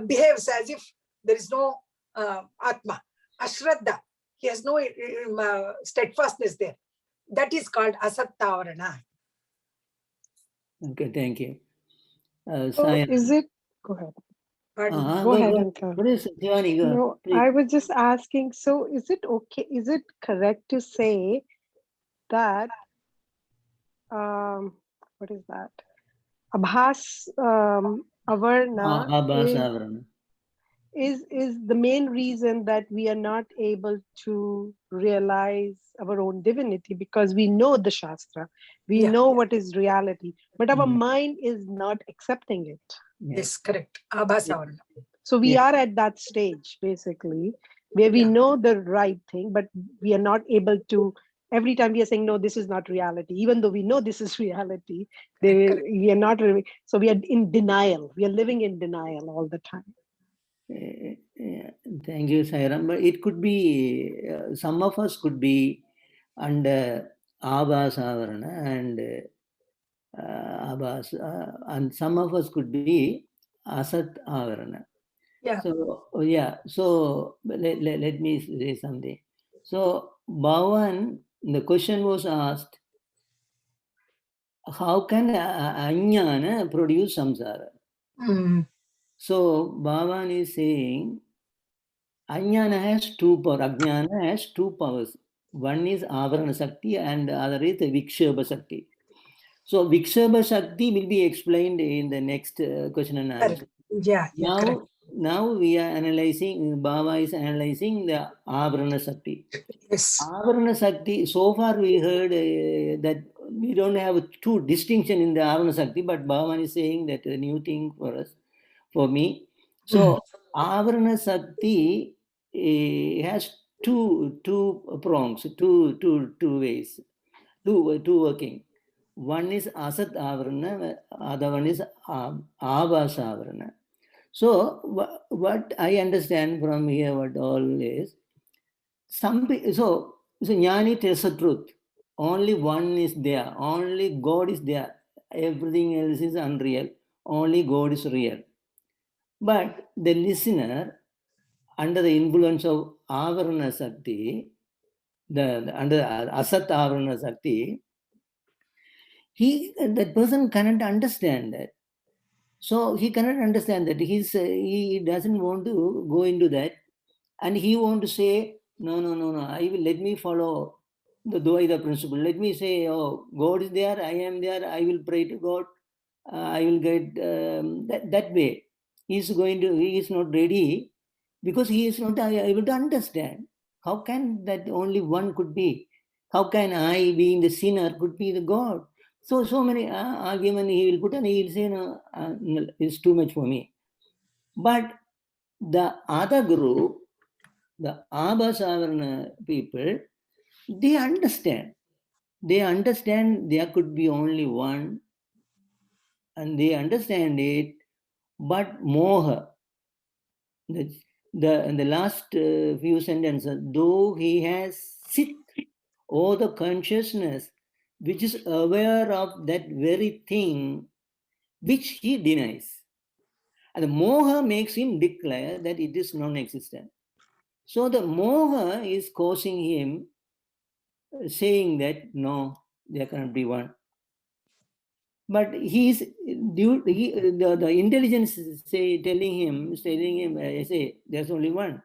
behaves as if there is no Atma. ashraddha. He has no steadfastness there. That is called asattavarana. Okay, thank you. So is it? Go ahead. Pardon? Go ahead, Uncle. What is Shivani? Go, No, please. I was just asking. So is it okay? Is it correct to say that what is that? Abhas avarna Abhasavarana. is the main reason that we are not able to realize our own divinity, because we know the Shastra, we know what is reality, but our mind is not accepting it. Yes, correct. Abhasavarana. So we are at that stage basically where we know the right thing, but we are not able to. Every time we are saying, no, this is not reality, even though we know this is reality, we are not really. So we are in denial. We are living in denial all the time. Thank you, Sairam. But it could be, some of us could be under Abhasavarana and some of us could be Asat Avarana. Yeah. So, so let me say something. So, Bhavan, the question was asked, how can Ajnana produce samsara? So, Bhavan is saying, Ajnana has two powers. Ajnana has two powers. One is Avarana Shakti and the other is the Vikshebha Shakti. So, Vikshebha Shakti will be explained in the next question and answer. Yeah, Now we are analyzing, Baba is analyzing the Avarana Shakti. Yes. Avarana Shakti, so far we heard that we don't have two distinction in the Avarana Shakti, but Baba is saying that a new thing for us, for me. So Avarana Shakti has two prongs, two ways, two working. One is Asat Avarana, other one is Abhasa Avarana. So what I understand from here, what all is, so Jnani tells the truth. Only one is there. Only God is there. Everything else is unreal. Only God is real. But the listener, under the influence of Avarana Shakti, under Asat Avarana Shakti, that person cannot understand that. So he cannot understand that. He doesn't want to go into that. And he want to say, no, let me follow the Dvaita principle. Let me say, oh, God is there, I am there, I will pray to God, I will get that way. He is not ready because he is not able to understand. How can that only one could be? How can I, being the sinner, could be the God? So many arguments he will put, and he will say, no, it's too much for me. But the other group, the Abhasavarana people, they understand. They understand there could be only one, and they understand it, but moha. In the last few sentences, though he has sit, or the consciousness which is aware of that very thing which he denies. And the moha makes him declare that it is non-existent. So the moha is causing him saying that no, there cannot be one. But the intelligence is telling him, I say, there's only one.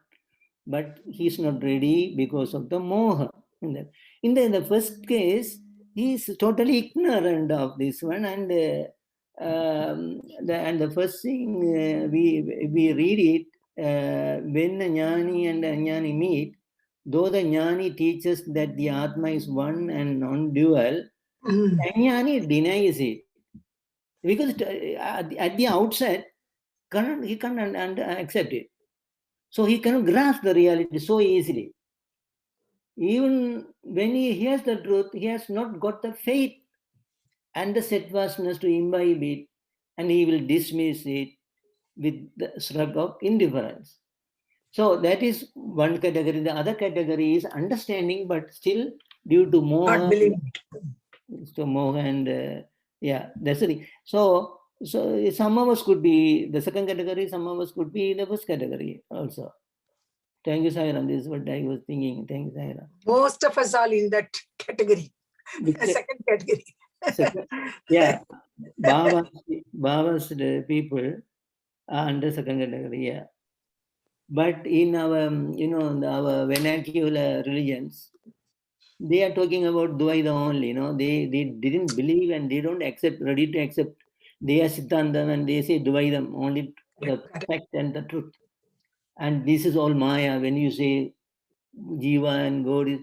But he's not ready because of the moha. In the first case, he is totally ignorant of this one, and the first thing we read it when the Jnani and the Ajnani meet. Though the Jnani teaches that the Atma is one and non-dual, Ajnani denies it because at the outset he can't accept it. So he cannot grasp the reality so easily. Even when he hears the truth, he has not got the faith and the steadfastness to imbibe it, and he will dismiss it with the shrug of indifference. So that is one category. The other category is understanding, but still due to moha, and that's the thing. So some of us could be the second category, some of us could be the first category also. Thank you, Sairam. This is what I was thinking. Thank you, Sairam. Most of us are in that category, Because- second category. yeah, Baba's people are under second category. Yeah, but in our our vernacular religions, they are talking about Dvaita only. They didn't believe and they don't ready to accept. They are Siddhantam and they say Dvaitam, only the fact and the truth. And this is all Maya. When you say Jiva and God is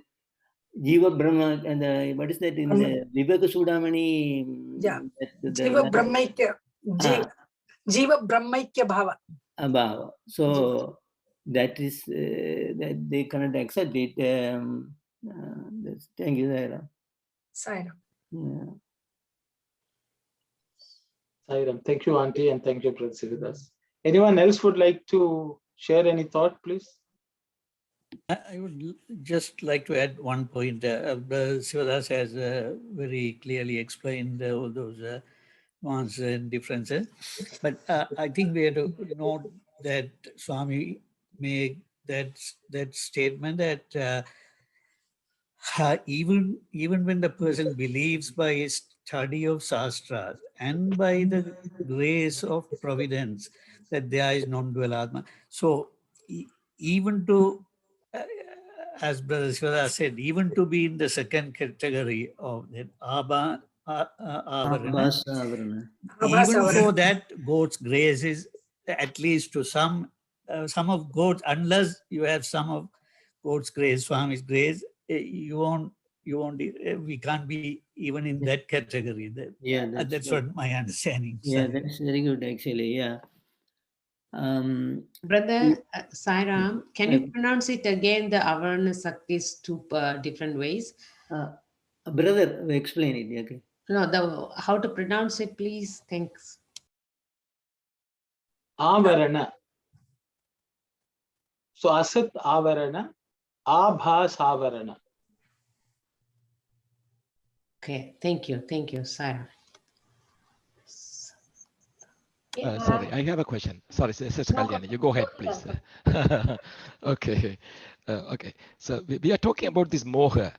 Jiva Brahma and what is that in the Viveka Sudamani? Yeah. Jiva Brahmaikya. Jiva Brahmaikya Bhava. Abhava. So that is that they cannot accept it. Thank you, Zaira. Sairam. Yeah. Sairam. Thank you, Auntie, and thank you, Brother Sivadas. Anyone else would like to share any thought, please? I would just like to add one point. Sivadas has very clearly explained all those nuances and differences. But I think we have to note that Swami made that statement that even when the person believes by his study of Shastras and by the grace of providence that there is non-dual Atma. So even to, as Brother Sivadas said, even to be in the second category of the Avarana, even for that, God's grace is at least to some of God's, unless you have some of God's grace, Swami's grace, you won't, we can't be even in that category. Yeah, that's what my understanding. Yeah, that's very good actually. Yeah. Brother Sairam, can you pronounce it again, the Avarana Saktis two different ways? Brother, explain it. Okay. No, how to pronounce it, please? Thanks. Avarana. So Asat Avarana, Abhas Avarana. Okay, thank you, Sairam. Sorry, I have a question. Sorry, Sister Kalyani, you go ahead, please. Okay. Okay. So we are talking about this moha.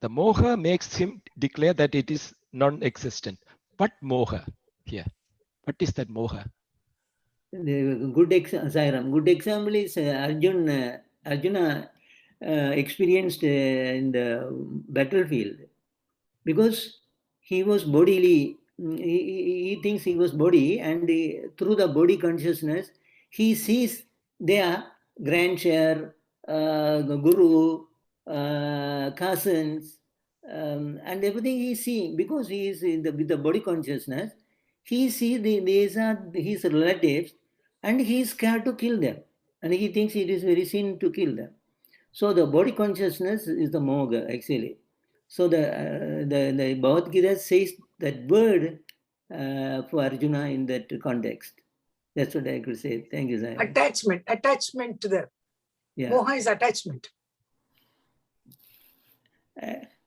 The moha makes him declare that it is non-existent. What moha here? What is that moha? Good example is Arjuna experienced in the battlefield, because he was bodily, he thinks he was body, and through the body consciousness, he sees their grandshare, guru, cousins, and everything he sees, because he is with the body consciousness, he sees these are his relatives, and he is scared to kill them, and he thinks it is very sin to kill them. So the body consciousness is the moga actually. So the Bhagavad Gita says that word for Arjuna in that context. That's what I could say. Thank you, Zaya. Attachment to the moha is attachment.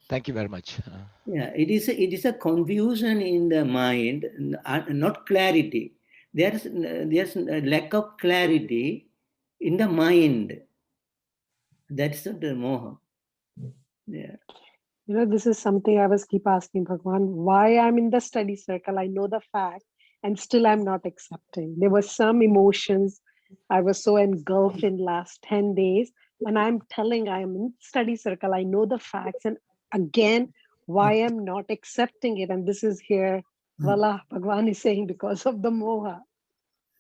Thank you very much. Yeah, it is a confusion in the mind, not clarity. There's a lack of clarity in the mind. That's the moha. Yeah. This is something I was keep asking Bhagawan, why I'm in the study circle. I know the fact, and still I'm not accepting. There were some emotions I was so engulfed in last 10 days, and I'm telling I am in study circle. I know the facts, and again, why I'm not accepting it. And this is here, voila, Bhagawan is saying because of the moha.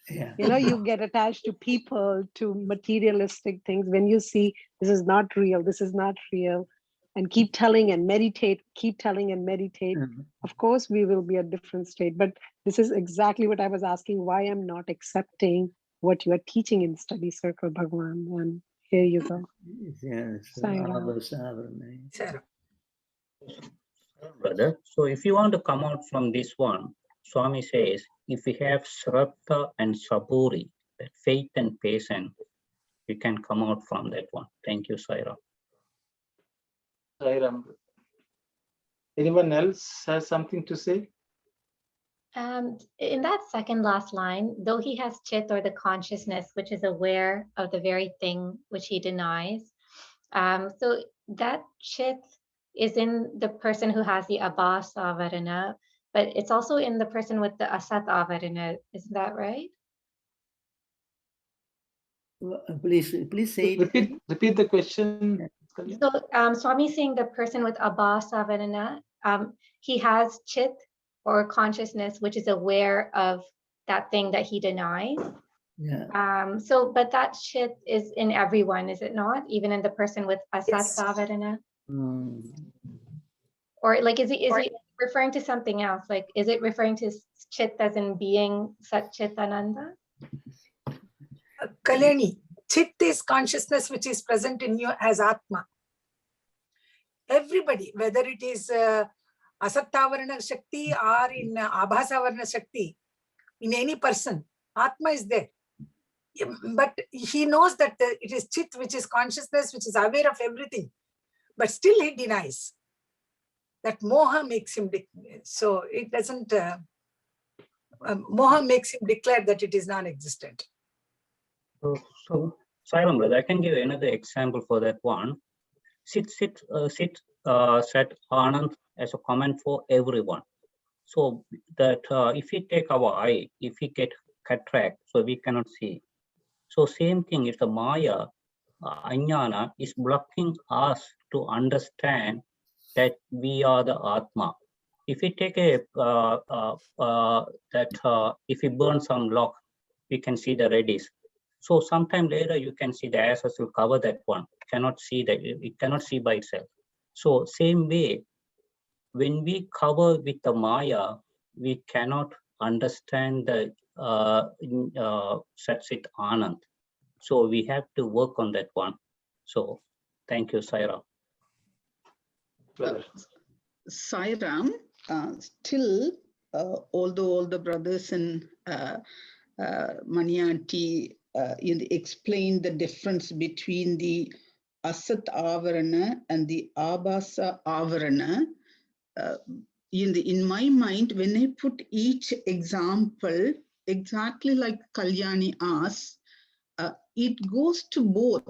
Yeah. You get attached to people, to materialistic things. When you see this is not real, and keep telling and meditate, of course we will be a different state. But this is exactly what I was asking, why I'm not accepting what you are teaching in study circle, Bhagawan. And here you go. Yes. Brother, so if you want to come out from this one, Swami says, if we have Shraddha and Saburi, that faith and patience, we can come out from that one. Thank you, Saira. Sairam. Anyone else has something to say? In that second last line, though he has chit or the consciousness, which is aware of the very thing which he denies. So that chit is in the person who has the abhas avarana, but it's also in the person with the asat avarana. Isn't that right? Please say it. Repeat the question. So Swami saying the person with abhas avarana, he has chit or consciousness, which is aware of that thing that he denies. Yeah. But that chit is in everyone, is it not? Even in the person with asat Yes. avarana? Or like, is he referring to something else? Like, is it referring to chit as in being Sat Chit Ananda? Kalyani, chit is consciousness which is present in you as Atma. Everybody, whether it is Asattavarana Shakti or in Abhasavarana Shakti, in any person, Atma is there. But he knows that it is chit, which is consciousness, which is aware of everything. But still he denies. That moha makes him, so it doesn't, moha makes him declare that it is non-existent. So Sairam brother, I can give another example for that one. Sit said Anand as a comment for everyone. So that if we take our eye, if we get cataract, so we cannot see. So same thing, if the Maya, Ajnana, is blocking us to understand that we are the Atma. If we take a, if we burn some log, we can see the reddish. So sometime later, you can see the ashes will cover that one. It cannot see that, it cannot see by itself. So same way, when we cover with the Maya, we cannot understand the Satchit Anand. So we have to work on that one. So thank you, Saira. Sairam, still, although all the brothers and Manianti explain the difference between the Asat Avarana and the Abhasa Avarana, in my mind, when I put each example, exactly like Kalyani asked, it goes to both,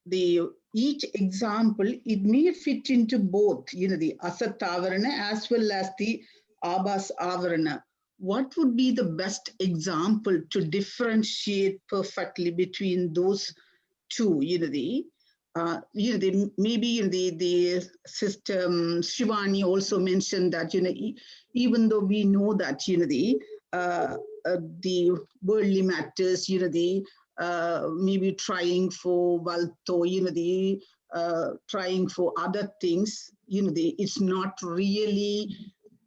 the each example, it may fit into both, the Asat Avarana as well as the Abhas Avarana. What would be the best example to differentiate perfectly between those two, maybe in the system, Shivani also mentioned that, even though we know that, the worldly matters, maybe trying for wealth or, trying for other things, it's not really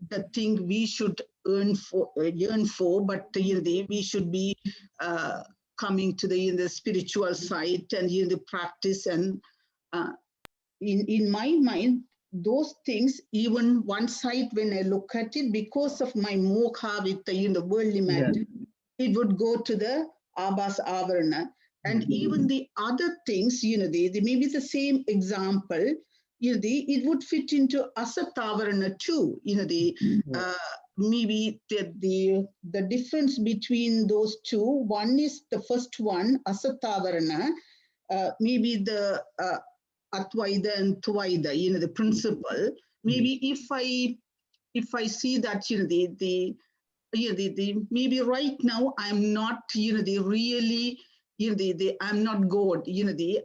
the thing we should yearn for, but we should be coming to the spiritual side and the practice. And in my mind, those things, even one side, when I look at it, because of my mokha with the worldly matter, it would go to the Abhas Avarana. And even the other things, they may be the same example, it would fit into Asat Avarana too. Maybe the difference between those two, one is the first one, Asat Avarana, maybe the Atvaida and Tvaida, the principle. Maybe if I see that, maybe right now I'm not, really, I'm not God,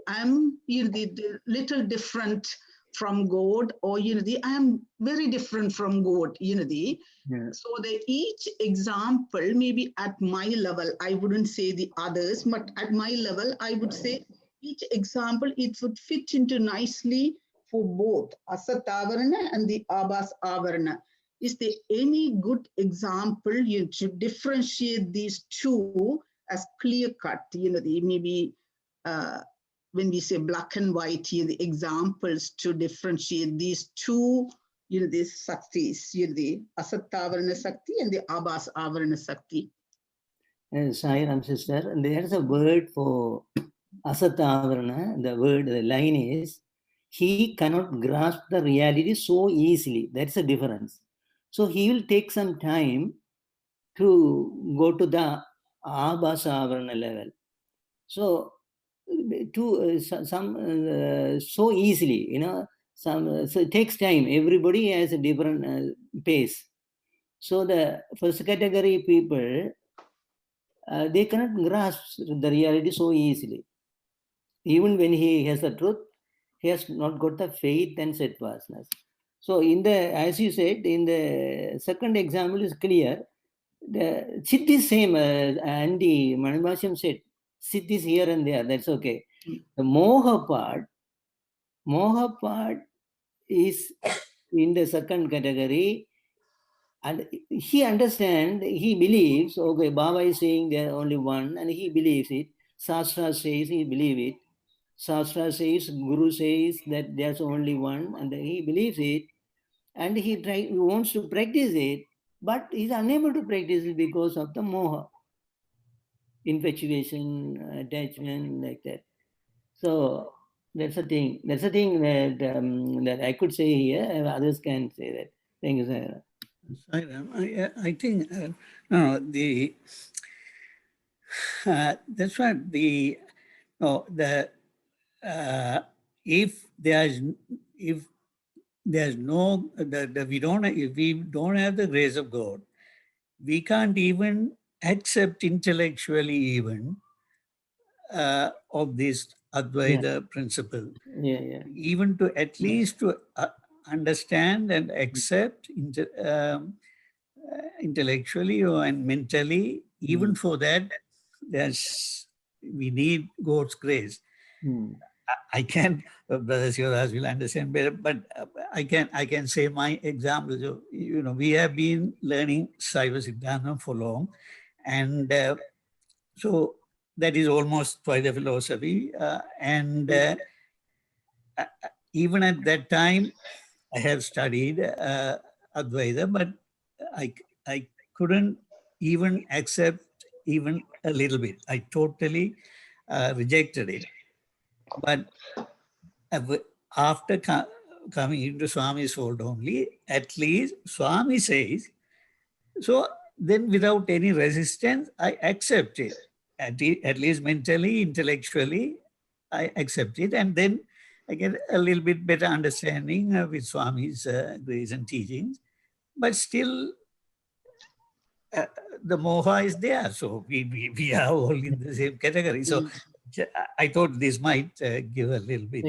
I'm, the little different from God, or, I'm very different from God, So each example, maybe at my level, I wouldn't say the others, but at my level, I would say each example, it would fit into nicely for both Asat Avarana and the Abhas Avarana. Is there any good example you should differentiate these two as clear cut? Maybe when we say black and white, the examples to differentiate these two, these Saktis, the Asat Avarana Sakti and the Abhas Avarana Sakti. Sairam sister, there's a word for Asat Avarana. The line is, he cannot grasp the reality so easily. That's a difference. So he will take some time to go to the Abhasa Avarana level. So so easily, so it takes time. Everybody has a different pace. So the first category people, they cannot grasp the reality so easily. Even when he has the truth, he has not got the faith and steadfastness. So as you said, in the second example is clear. The sit is same. Andy Manibhashyam said, sit is here and there. That's okay. The moha part is in the second category. And he understands, he believes, okay, Baba is saying there are only one, and he believes it. Shastra says he believes it. Shastra says, Guru says that there's only one, and he believes it. And he wants to practice it, but he's unable to practice it because of the moha, infatuation, attachment, like that. So that's the thing. That's the thing that I could say here, and others can say that. Thank you, sir. I think no, that's right. If there's no if we don't have the grace of God, we can't even accept intellectually even of this Advaita principle. Yeah. Even to at least to understand and accept intellectually and mentally, even for that, we need God's grace. I can, brothers, yours will understand better, but I can say my example. So, we have been learning Saiva Siddhanta for long, and so that is almost quite a philosophy. Even at that time, I have studied Advaita, but I couldn't even accept even a little bit. I totally rejected it. But after coming into Swami's fold only, at least Swami says, so then without any resistance, I accept it. At least mentally, intellectually, I accept it. And then I get a little bit better understanding with Swami's grace and teachings. But still, the moha is there. So we are all in the same category. So I thought this might give a little bit,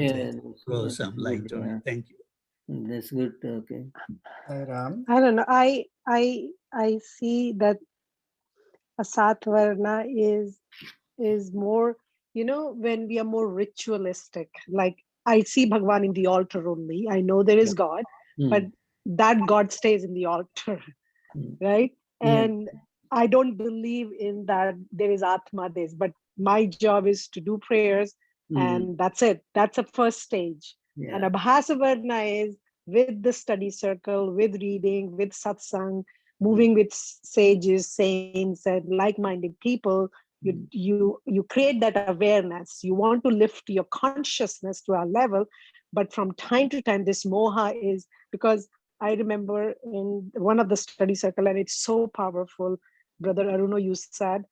throw some light on it. Thank you. That's good. Okay. Ram. I don't know. I see that a Satvarna is more, when we are more ritualistic. Like I see Bhagawan in the altar only. I know there is God, but that God stays in the altar, right? And I don't believe in that there is Atma this, but my job is to do prayers, and that's it. That's a first stage. And Abhasa Varna is with the study circle, with reading, with satsang, moving with sages, saints, and like-minded people. You create that awareness. You want to lift your consciousness to a level, but from time to time, this moha is, because I remember in one of the study circle, and it's so powerful, Brother Aruno, you said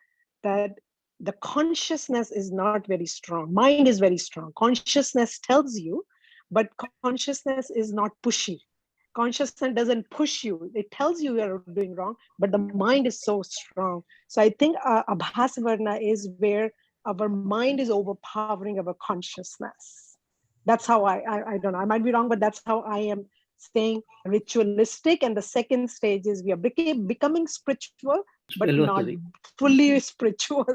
that the consciousness is not very strong. Mind is very strong. Consciousness tells you, but consciousness is not pushy. Consciousness doesn't push you. It tells you you're doing wrong, but the mind is so strong. So I think Abhasavarna is where our mind is overpowering our consciousness. That's how I don't know. I might be wrong, but that's how I am staying ritualistic. And the second stage is we are becoming spiritual, but not fully spiritual.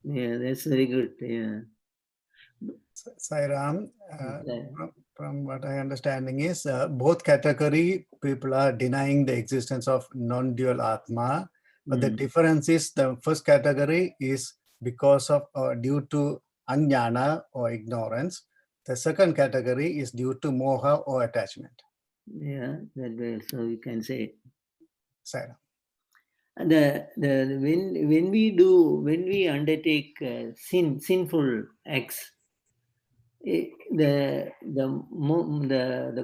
Yeah, that's very good. Yeah. Sai Ram, from what I understanding is both category people are denying the existence of non-dual Atma, but the difference is the first category is because of due to Ajnana or ignorance. The second category is due to moha or attachment. Yeah, that way. So you can say. Sai Ram. When we undertake sinful acts, the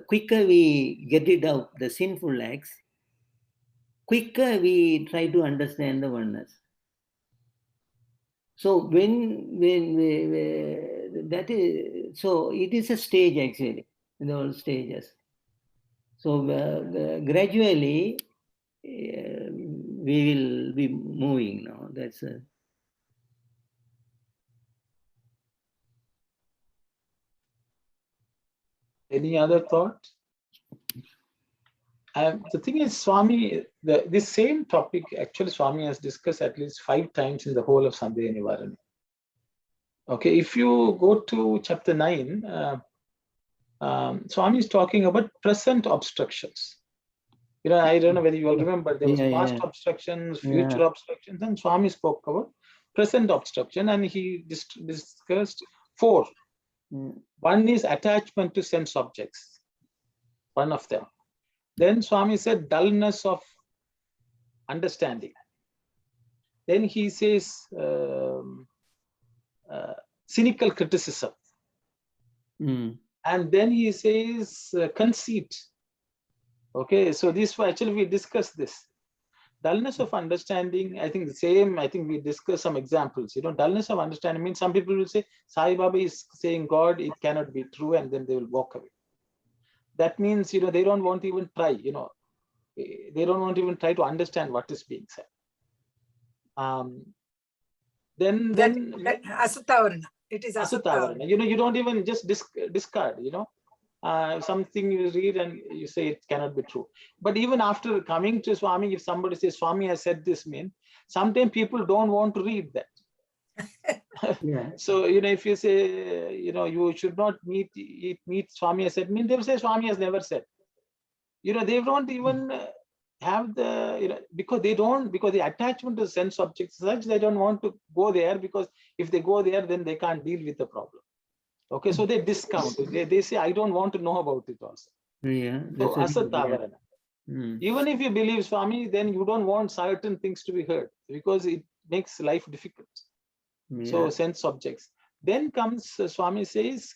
quicker we get rid of the sinful acts, quicker we try to understand the oneness. So that is, so it is a stage actually, in all stages. So gradually we will be moving now. That's Any other thought? The thing is, Swami, this same topic, actually Swami has discussed at least 5 times in the whole of Sandeha Nivarini. Okay, if you go to chapter 9, Swami is talking about present obstructions. I don't know whether you all remember, there was past obstructions, future obstructions, and Swami spoke about present obstruction, and he discussed 4. One is attachment to sense objects, one of them. Then Swami said dullness of understanding. Then he says cynical criticism. And then he says conceit. Okay, so this actually we discussed this. Dullness of understanding, I think the same, I think we discussed some examples. Dullness of understanding means some people will say, Sai Baba is saying God, it cannot be true, and then they will walk away. That means, they don't want to even try, they don't want to even try to understand what is being said. Then Asatavarana. It is Asatavarana. You don't even just discard, something you read and you say it cannot be true. But even after coming to Swami, if somebody says Swami has said this, sometimes people don't want to read that. So, if you say, you should not meet Swami has said, they will say Swami has never said. They don't even have the, because the attachment to sense objects such, they don't want to go there, because if they go there, then they can't deal with the problem. Okay, so they discount it. They say, I don't want to know about it also. So, Asatavarana. Even if you believe Swami, then you don't want certain things to be heard, because it makes life difficult. So, sense objects. Then comes, Swami says,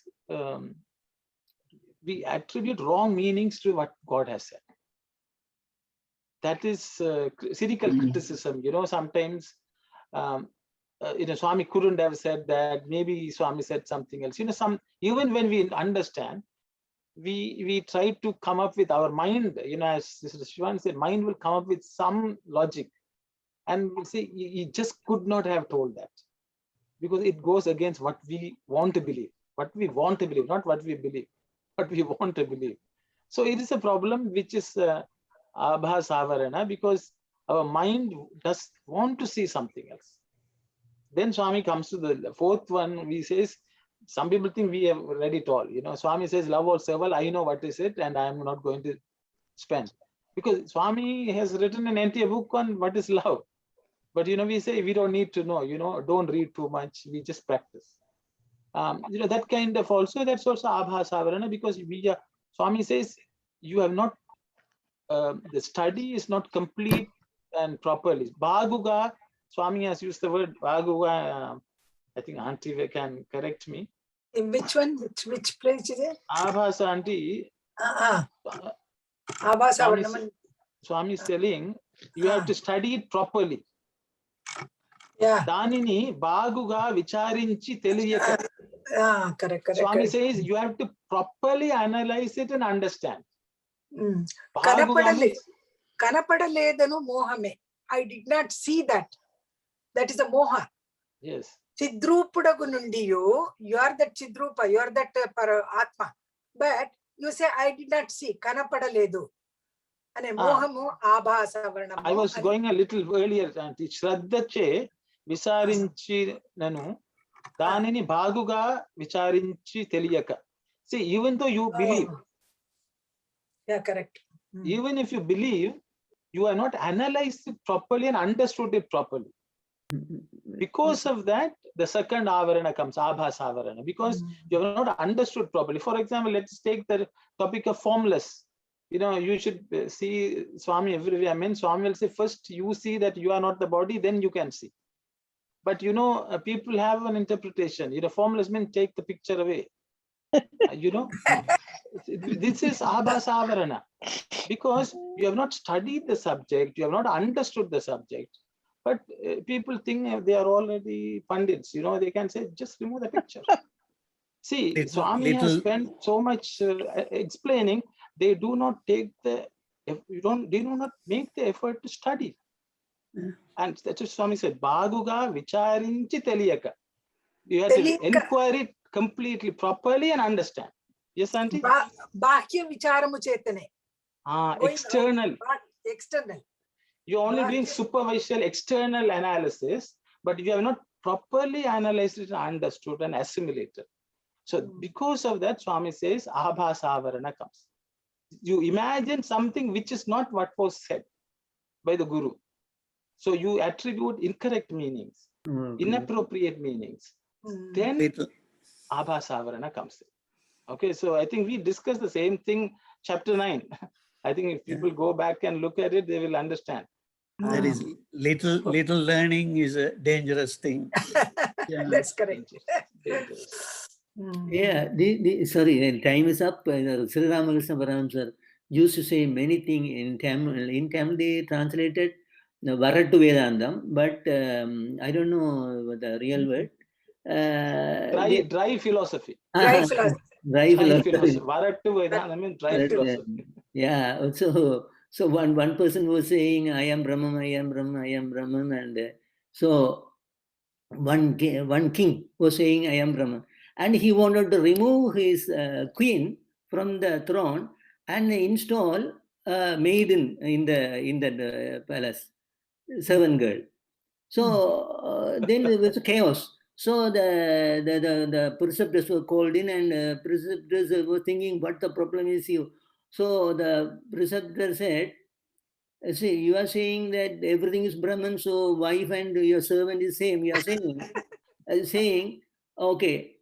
we attribute wrong meanings to what God has said. That is cynical criticism. Sometimes, Swami couldn't have said that. Maybe Swami said something else. Even when we understand, we try to come up with our mind. As Shivan said, mind will come up with some logic, and we'll say he just could not have told that, because it goes against what we want to believe. What we want to believe, not what we believe, what we want to believe. So it is a problem which is abhasavarana, because our mind does want to see something else. Then Swami comes to the 4th one. He says, some people think we have read it all. Swami says, love or serval, I know what is it, and I am not going to spend. Because Swami has written an entire book on what is love. But, we say we don't need to know, don't read too much, we just practice. That kind of also, that's also abhasavarana, because Swami says, you have not, the study is not complete and properly. Bhaguga, Swami has used the word Bhaguga, I think Auntie can correct me. In which one? Which place is it? Abhasa Auntie. Abhasavarana. Swami is telling, you have to study it properly. Danini Bhaguga Vicharinchi Teliyaka. Correct. Swami says you have to properly analyze it and understand. Kanapadale. Kanapadaleedanu mohame. I did not see that. That is a moha. Yes. Chidrupudagu nundiyu, you are that Chidrupa, you are that Atma. But you say, I did not see. Kanapadaledu. And mohamu abhasavaranamu. I was going a little earlier. Shraddhache Visarinchi Nanu. Danini Bhaguga Vicharinchi Teliyaka. See, even though you believe. Yeah, correct. Even if you believe, you are not analyzed it properly and understood it properly. Because of that, the second avarana comes, abhasavarana, because you have not understood properly. For example, let's take the topic of formless. You should see Swami everywhere. Swami will say, first you see that you are not the body, then you can see. But people have an interpretation. Formless means take the picture away. This is abhasavarana. Because you have not studied the subject, you have not understood the subject. But people think they are already pandits, they can say, just remove the picture. See, Swami has spent so much explaining, they do not take they do not make the effort to study. And that's what Swami said, Bhaguga vicharinchi teliyaka. You have to inquire it completely, properly and understand. Yes, Auntie? Bahya vicharamu chetane. External. External. You're only doing superficial external analysis, but you have not properly analyzed it and understood and assimilated. So because of that, Swami says, abhasavarana comes. You imagine something which is not what was said by the Guru. So you attribute incorrect meanings, inappropriate meanings. Then abhasavarana comes in. Okay, so I think we discussed the same thing, chapter 9. I think if people go back and look at it, they will understand. That is little learning is a dangerous thing. That's correct. Yeah, sorry, time is up. Sri Ramakrishna Paramahamsa used to say many things in Tamil. In Tamil, they translated Varattu Vedandam, but I don't know the real word. Dry philosophy. Dry philosophy. Dry philosophy. Varattu Vedandam means dry philosophy. Yeah, so one person was saying, I am Brahman, I am Brahman, I am Brahman. And so one king was saying, I am Brahman. And he wanted to remove his queen from the throne and install a maiden in the palace, servant girl. So then there was chaos. So the preceptors were called in, and preceptors were thinking what the problem is here. So the preceptor said, see, you are saying that everything is Brahman, so wife and your servant is same. You are saying, okay,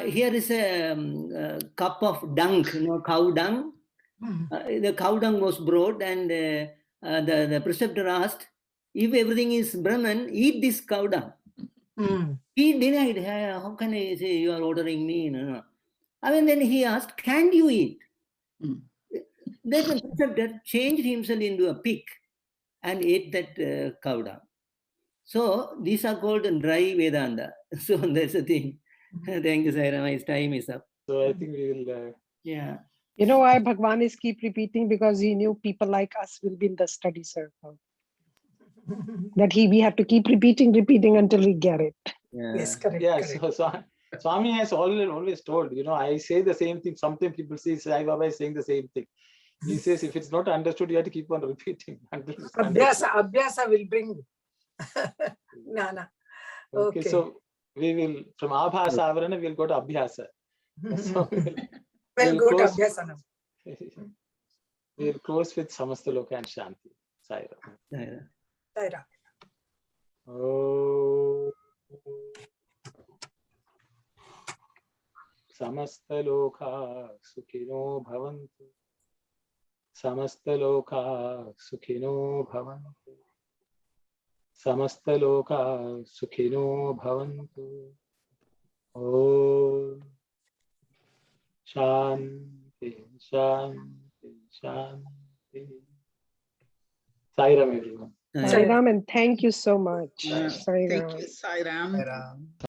here is a cup of dung, cow dung. The cow dung was brought, and the preceptor asked, if everything is Brahman, eat this cow dung. He denied. How can I say you are ordering me? No. I mean, then he asked, can you eat? Then the preceptor changed himself into a pig and ate that cow dung. So these are called dry Vedanta. So that's the thing. Thank you, Sai Ram. His time is up. So I think we will. Yeah. You know why Bhagwan is keep repeating? Because he knew people like us will be in the study circle. That we have to keep repeating until we get it. Yeah. Yes, correct. Yeah, correct. so Swami has always told, I say the same thing. Sometimes people say Sai Baba is saying the same thing. He says if it's not understood, you have to keep on repeating until it's understood. Abhyasa will bring. Nana. Okay, so we will, from Abhasavarana, we'll go to Abhyasa. So We'll go to Abhyasa now. We'll close with Samastaloka and Shanti. Sai Ram. Sai Ram. Oh. Samastaloka sukhino bhavantu. Samastaloka sukhino bhavantu. Samastaloka sukhino bhavantu. Om Shanti, Shanti, Shanti. Sai Ram, everyone. Sai Ram, and thank you so much. Sai Thank Ram. you, Sai Ram.